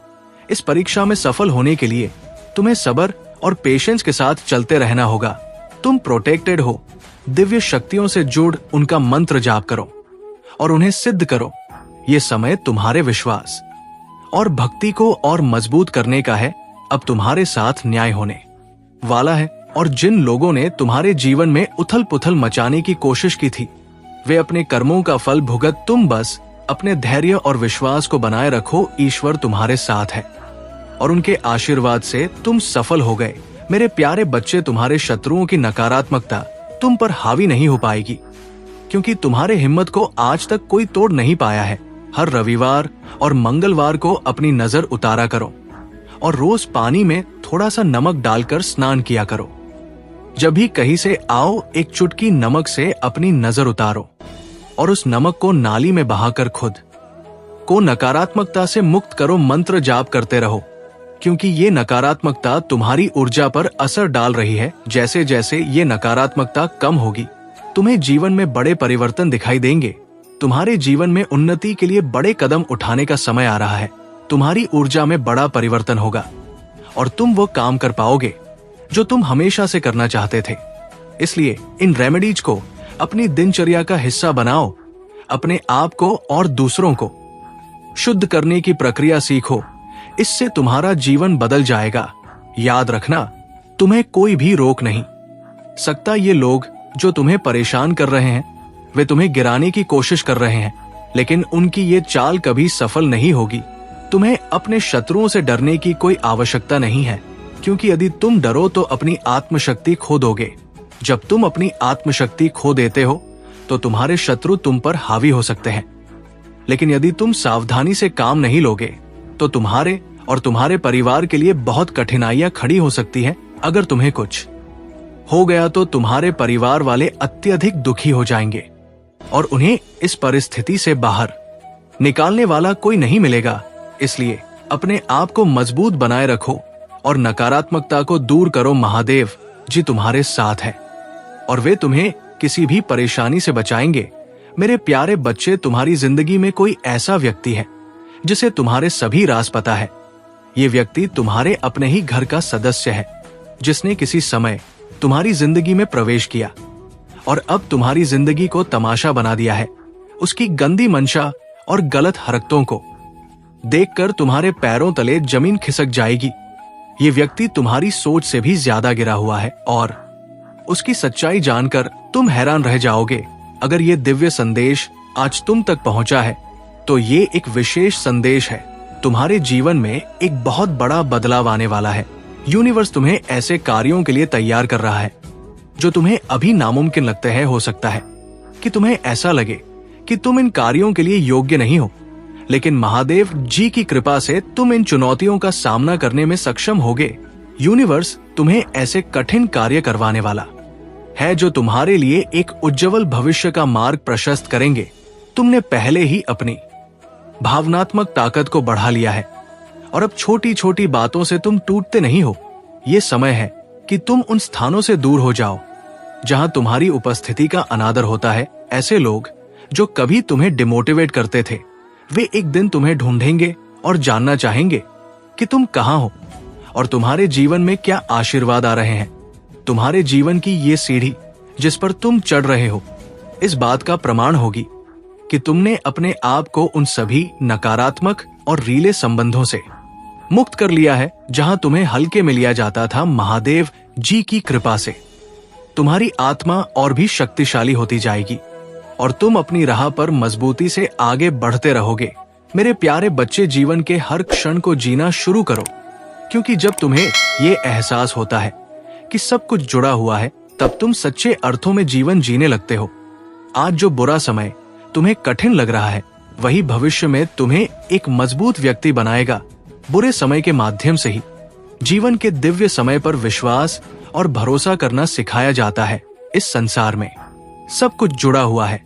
इस परीक्षा में सफल होने के लिए तुम्हें सब्र और पेशेंस के साथ चलते रहना होगा। तुम प्रोटेक्टेड हो। दिव्य शक्तियों से जुड़ उनका मंत्र जाप करो और उन्हें सिद्ध करो। ये समय तुम्हारे विश्वास और भक्ति को और मजबूत करने का है। अब तुम्हारे साथ न्याय होने वाला है और जिन लोगों ने तुम्हारे जीवन में उथल पुथल मचाने की कोशिश की थी, वे अपने कर्मों का फल भुगत। तुम बस अपने धैर्य और विश्वास को बनाए रखो। ईश्वर तुम्हारे साथ है और उनके आशीर्वाद से तुम सफल हो गए। मेरे प्यारे बच्चे, तुम्हारे शत्रुओं की नकारात्मकता तुम पर हावी नहीं हो पाएगी, क्योंकि तुम्हारे हिम्मत को आज तक कोई तोड़ नहीं पाया है। हर रविवार और मंगलवार को अपनी नजर उतारा करो और रोज पानी में थोड़ा सा नमक डालकर स्नान किया करो। जब भी कहीं से आओ, एक चुटकी नमक से अपनी नजर उतारो और उस नमक को नाली में बहाकर खुद को नकारात्मकता से मुक्त करो। मंत्र जाप करते रहो, क्योंकि ये नकारात्मकता तुम्हारी ऊर्जा पर असर डाल रही है। जैसे जैसे ये नकारात्मकता कम होगी, तुम्हें जीवन में बड़े परिवर्तन दिखाई देंगे। तुम्हारे जीवन में उन्नति के लिए बड़े कदम उठाने का समय आ रहा है। तुम्हारी ऊर्जा में बड़ा परिवर्तन होगा और तुम वो काम कर पाओगे जो तुम हमेशा से करना चाहते थे। इसलिए इन रेमेडीज को अपनी दिनचर्या का हिस्सा बनाओ। अपने आप को और दूसरों को शुद्ध करने की प्रक्रिया सीखो। इससे तुम्हारा जीवन बदल जाएगा। याद रखना, तुम्हें कोई भी रोक नहीं सकता। ये लोग जो तुम्हें परेशान कर रहे हैं, वे तुम्हें गिराने की कोशिश कर रहे हैं, लेकिन उनकी ये चाल कभी सफल नहीं होगी। तुम्हें अपने शत्रुओं से डरने की कोई आवश्यकता नहीं है, क्योंकि यदि तुम डरो तो अपनी आत्मशक्ति खो दोगे। जब तुम अपनी आत्मशक्ति खो देते हो तो तुम्हारे शत्रु तुम पर हावी हो सकते हैं, लेकिन यदि तुम सावधानी से काम नहीं लोगे तो तुम्हारे और तुम्हारे परिवार के लिए बहुत कठिनाइयां खड़ी हो सकती हैं। अगर तुम्हें कुछ हो गया तो तुम्हारे परिवार वाले अत्यधिक दुखी हो जाएंगे और उन्हें इस परिस्थिति से बाहर निकालने वाला कोई नहीं मिलेगा। इसलिए अपने आप को मजबूत बनाए रखो और नकारात्मकता को दूर करो। महादेव जी तुम्हारे साथ हैं और वे तुम्हें किसी भी परेशानी से बचाएंगे। मेरे प्यारे बच्चे, तुम्हारी जिंदगी में कोई ऐसा व्यक्ति है जिसे तुम्हारे सभी राज पता है। ये व्यक्ति तुम्हारे अपने ही घर का सदस्य है, जिसने किसी समय तुम्हारी जिंदगी में प्रवेश किया और अब तुम्हारी जिंदगी को तमाशा बना दिया है। उसकी गंदी मंशा और गलत हरकतों को देखकर तुम्हारे पैरों तले जमीन खिसक जाएगी। ये व्यक्ति तुम्हारी सोच से भी ज्यादा गिरा हुआ है और उसकी सच्चाई जानकर तुम हैरान रह जाओगे। अगर ये दिव्य संदेश आज तुम तक पहुंचा है तो ये एक विशेष संदेश है। तुम्हारे जीवन में एक बहुत बड़ा बदलाव आने वाला है। यूनिवर्स तुम्हें ऐसे कार्यों के लिए तैयार कर रहा है जो तुम्हें अभी नामुमकिन लगते हैं। हो सकता है कि तुम्हें ऐसा लगे कि तुम इन कार्यों के लिए योग्य नहीं हो, लेकिन महादेव जी की कृपा से तुम इन चुनौतियों का सामना करने में सक्षम होगे। यूनिवर्स तुम्हें ऐसे कठिन कार्य करवाने वाला है जो तुम्हारे लिए एक उज्जवल भविष्य का मार्ग प्रशस्त करेंगे। तुमने पहले ही अपनी भावनात्मक ताकत को बढ़ा लिया है और अब छोटी छोटी बातों से तुम टूटते नहीं हो। ये समय है कि तुम उन स्थानों से दूर हो जाओ जहां तुम्हारी उपस्थिति का अनादर होता है। ऐसे लोग जो कभी तुम्हें डिमोटिवेट करते थे, वे एक दिन तुम्हें ढूंढेंगे और जानना चाहेंगे कि तुम कहां हो और तुम्हारे जीवन में क्या आशीर्वाद आ रहे हैं। तुम्हारे जीवन की ये सीढ़ी जिस पर तुम चढ़ रहे हो, इस बात का प्रमाण होगी कि तुमने अपने आप को उन सभी नकारात्मक और रीले संबंधों से मुक्त कर लिया है जहां तुम्हें हल्के में लिया जाता था। महादेव जी की कृपा से तुम्हारी आत्मा और भी शक्तिशाली होती जाएगी और तुम अपनी राह पर मजबूती से आगे बढ़ते रहोगे। मेरे प्यारे बच्चे, जीवन के हर क्षण को जीना शुरू करो, क्योंकि जब तुम्हें ये एहसास होता है कि सब कुछ जुड़ा हुआ है, तब तुम सच्चे अर्थों में जीवन जीने लगते हो। आज जो बुरा समय तुम्हें कठिन लग रहा है, वही भविष्य में तुम्हें एक मजबूत व्यक्ति बनाएगा। बुरे समय के माध्यम से ही जीवन के दिव्य समय पर विश्वास और भरोसा करना सिखाया जाता है। इस संसार में सब कुछ जुड़ा हुआ है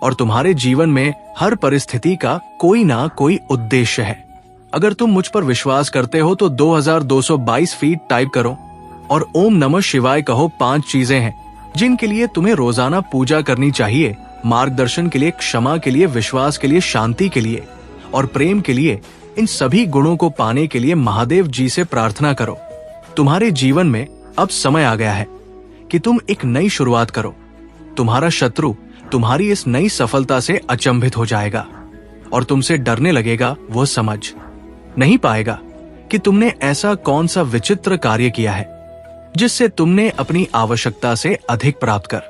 और तुम्हारे जीवन में हर परिस्थिति का कोई ना कोई उद्देश्य है। अगर तुम मुझ पर विश्वास करते हो तो 2222 फीट टाइप करो और ओम नमः शिवाय कहो। 5 चीजें हैं जिनके लिए तुम्हें रोजाना पूजा करनी चाहिए। मार्गदर्शन के लिए, क्षमा के लिए, विश्वास के लिए, शांति के लिए और प्रेम के लिए। इन सभी गुणों को पाने के लिए महादेव जी से प्रार्थना करो। तुम्हारे जीवन में अब समय आ गया है कि तुम एक नई शुरुआत करो। तुम्हारा शत्रु तुम्हारी इस नई सफलता से अचंभित हो जाएगा और तुमसे डरने लगेगा। वो समझ नहीं पाएगा कि तुमने ऐसा कौन सा विचित्र कार्य किया है जिससे तुमने अपनी आवश्यकता से अधिक प्राप्त कर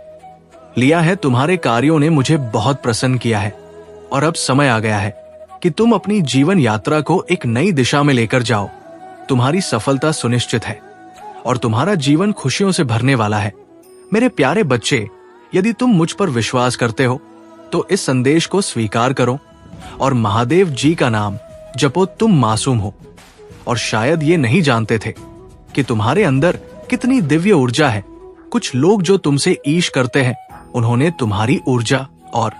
लिया है। तुम्हारे कार्यों ने मुझे बहुत प्रसन्न किया है और अब समय आ गया है कि तुम अपनी जीवन यात्रा को एक नई दिशा में लेकर जाओ। तुम्हारी सफलता सुनिश्चित है और तुम्हारा जीवन खुशियों से भरने वाला है। मेरे प्यारे बच्चे, यदि तुम मुझ पर विश्वास करते हो तो इस संदेश को स्वीकार करो और महादेव जी का नाम जपो। तुम मासूम हो और शायद ये नहीं जानते थे कि तुम्हारे अंदर कितनी दिव्य ऊर्जा है। कुछ लोग जो तुमसे ईर्ष्या करते हैं, उन्होंने तुम्हारी ऊर्जा और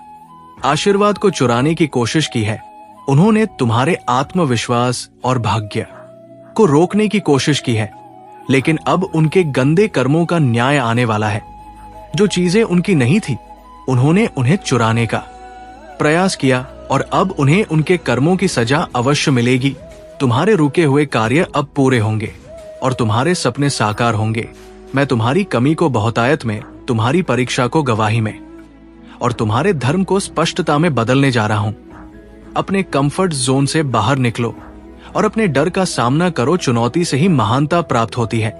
आशीर्वाद को चुराने की कोशिश की है। उन्होंने तुम्हारे आत्मविश्वास और भाग्य को रोकने की कोशिश की है, लेकिन अब उनके गंदे कर्मों का न्याय आने वाला है। जो चीजें उनकी नहीं थी, उन्होंने उन्हें चुराने का प्रयास किया और अब उन्हें उनके कर्मों की सजा अवश्य मिलेगी। तुम्हारे रुके हुए कार्य अब पूरे होंगे और तुम्हारे सपने साकार होंगे। मैं तुम्हारी कमी को बहुतायत में, तुम्हारी परीक्षा को गवाही में और तुम्हारे धर्म को स्पष्टता में बदलने जा रहा हूं। अपने कंफर्ट जोन से बाहर निकलो और अपने डर का सामना करो। चुनौती से ही महानता प्राप्त होती है,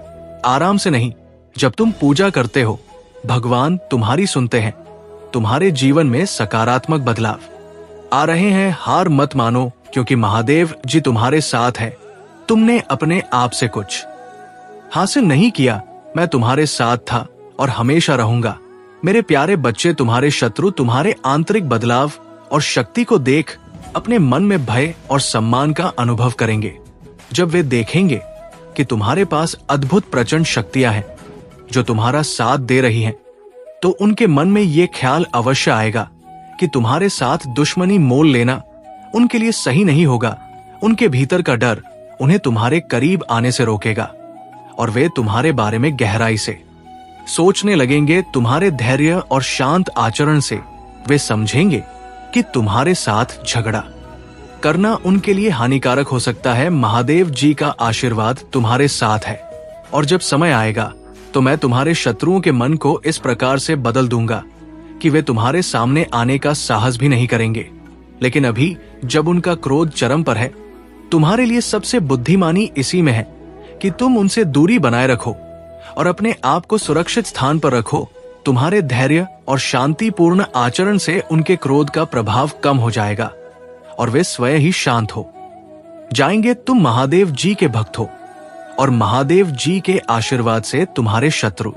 आराम से नहीं। जब तुम पूजा करते हो, भगवान तुम्हारी सुनते हैं। तुम्हारे जीवन में सकारात्मक बदलाव आ रहे हैं। हार मत मानो, क्योंकि महादेव जी तुम्हारे साथ हैं। तुमने अपने आप से कुछ हासिल नहीं किया, मैं तुम्हारे साथ था और हमेशा रहूंगा। मेरे प्यारे बच्चे, तुम्हारे शत्रु तुम्हारे आंतरिक बदलाव और शक्ति को देख अपने मन में भय और सम्मान का अनुभव करेंगे। जब वे देखेंगे कि तुम्हारे पास अद्भुत प्रचंड शक्तियां हैं, जो तुम्हारा साथ दे रही हैं, तो उनके मन में ये ख्याल अवश्य आएगा कि तुम्हारे साथ दुश्मनी मोल लेना उनके लिए सही नहीं होगा। उनके भीतर का डर उन्हें तुम्हारे करीब आने से रोकेगा और वे तुम्हारे बारे में गहराई से सोचने लगेंगे। तुम्हारे धैर्य और शांत आचरण से वे समझेंगे कि तुम्हारे साथ झगड़ा करना उनके लिए हानिकारक हो सकता है। महादेव जी का आशीर्वाद तुम्हारे साथ है और जब समय आएगा तो मैं तुम्हारे शत्रुओं के मन को इस प्रकार से बदल दूंगा कि वे तुम्हारे सामने आने का साहस भी नहीं करेंगे। लेकिन अभी जब उनका क्रोध चरम पर है, तुम्हारे लिए सबसे बुद्धिमानी इसी में है कि तुम उनसे दूरी बनाए रखो और अपने आप को सुरक्षित स्थान पर रखो। तुम्हारे धैर्य और शांतिपूर्ण आचरण से उनके क्रोध का प्रभाव कम हो जाएगा और वे स्वयं ही शांत हो जाएंगे। तुम महादेव जी के भक्त हो और महादेव जी के आशीर्वाद से तुम्हारे शत्रु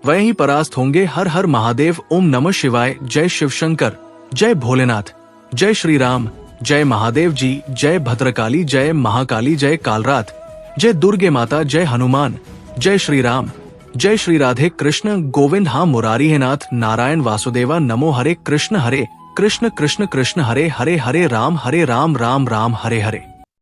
वह ही परास्त होंगे। हर हर महादेव। ओम नमः शिवाय। जय शिव शंकर, जय भोलेनाथ, जय श्री राम, जय महादेव जी, जय भद्रकाली, जय महाकाली, जय कालरात, जय दुर्गे माता, जय हनुमान, जय श्री राम, जय श्री राधे कृष्ण गोविंद। हाँ मुरारी है नाथ, नारायण वासुदेवा नमो। हरे कृष्ण कृष्ण कृष्ण हरे हरे, हरे राम राम राम हरे हरे।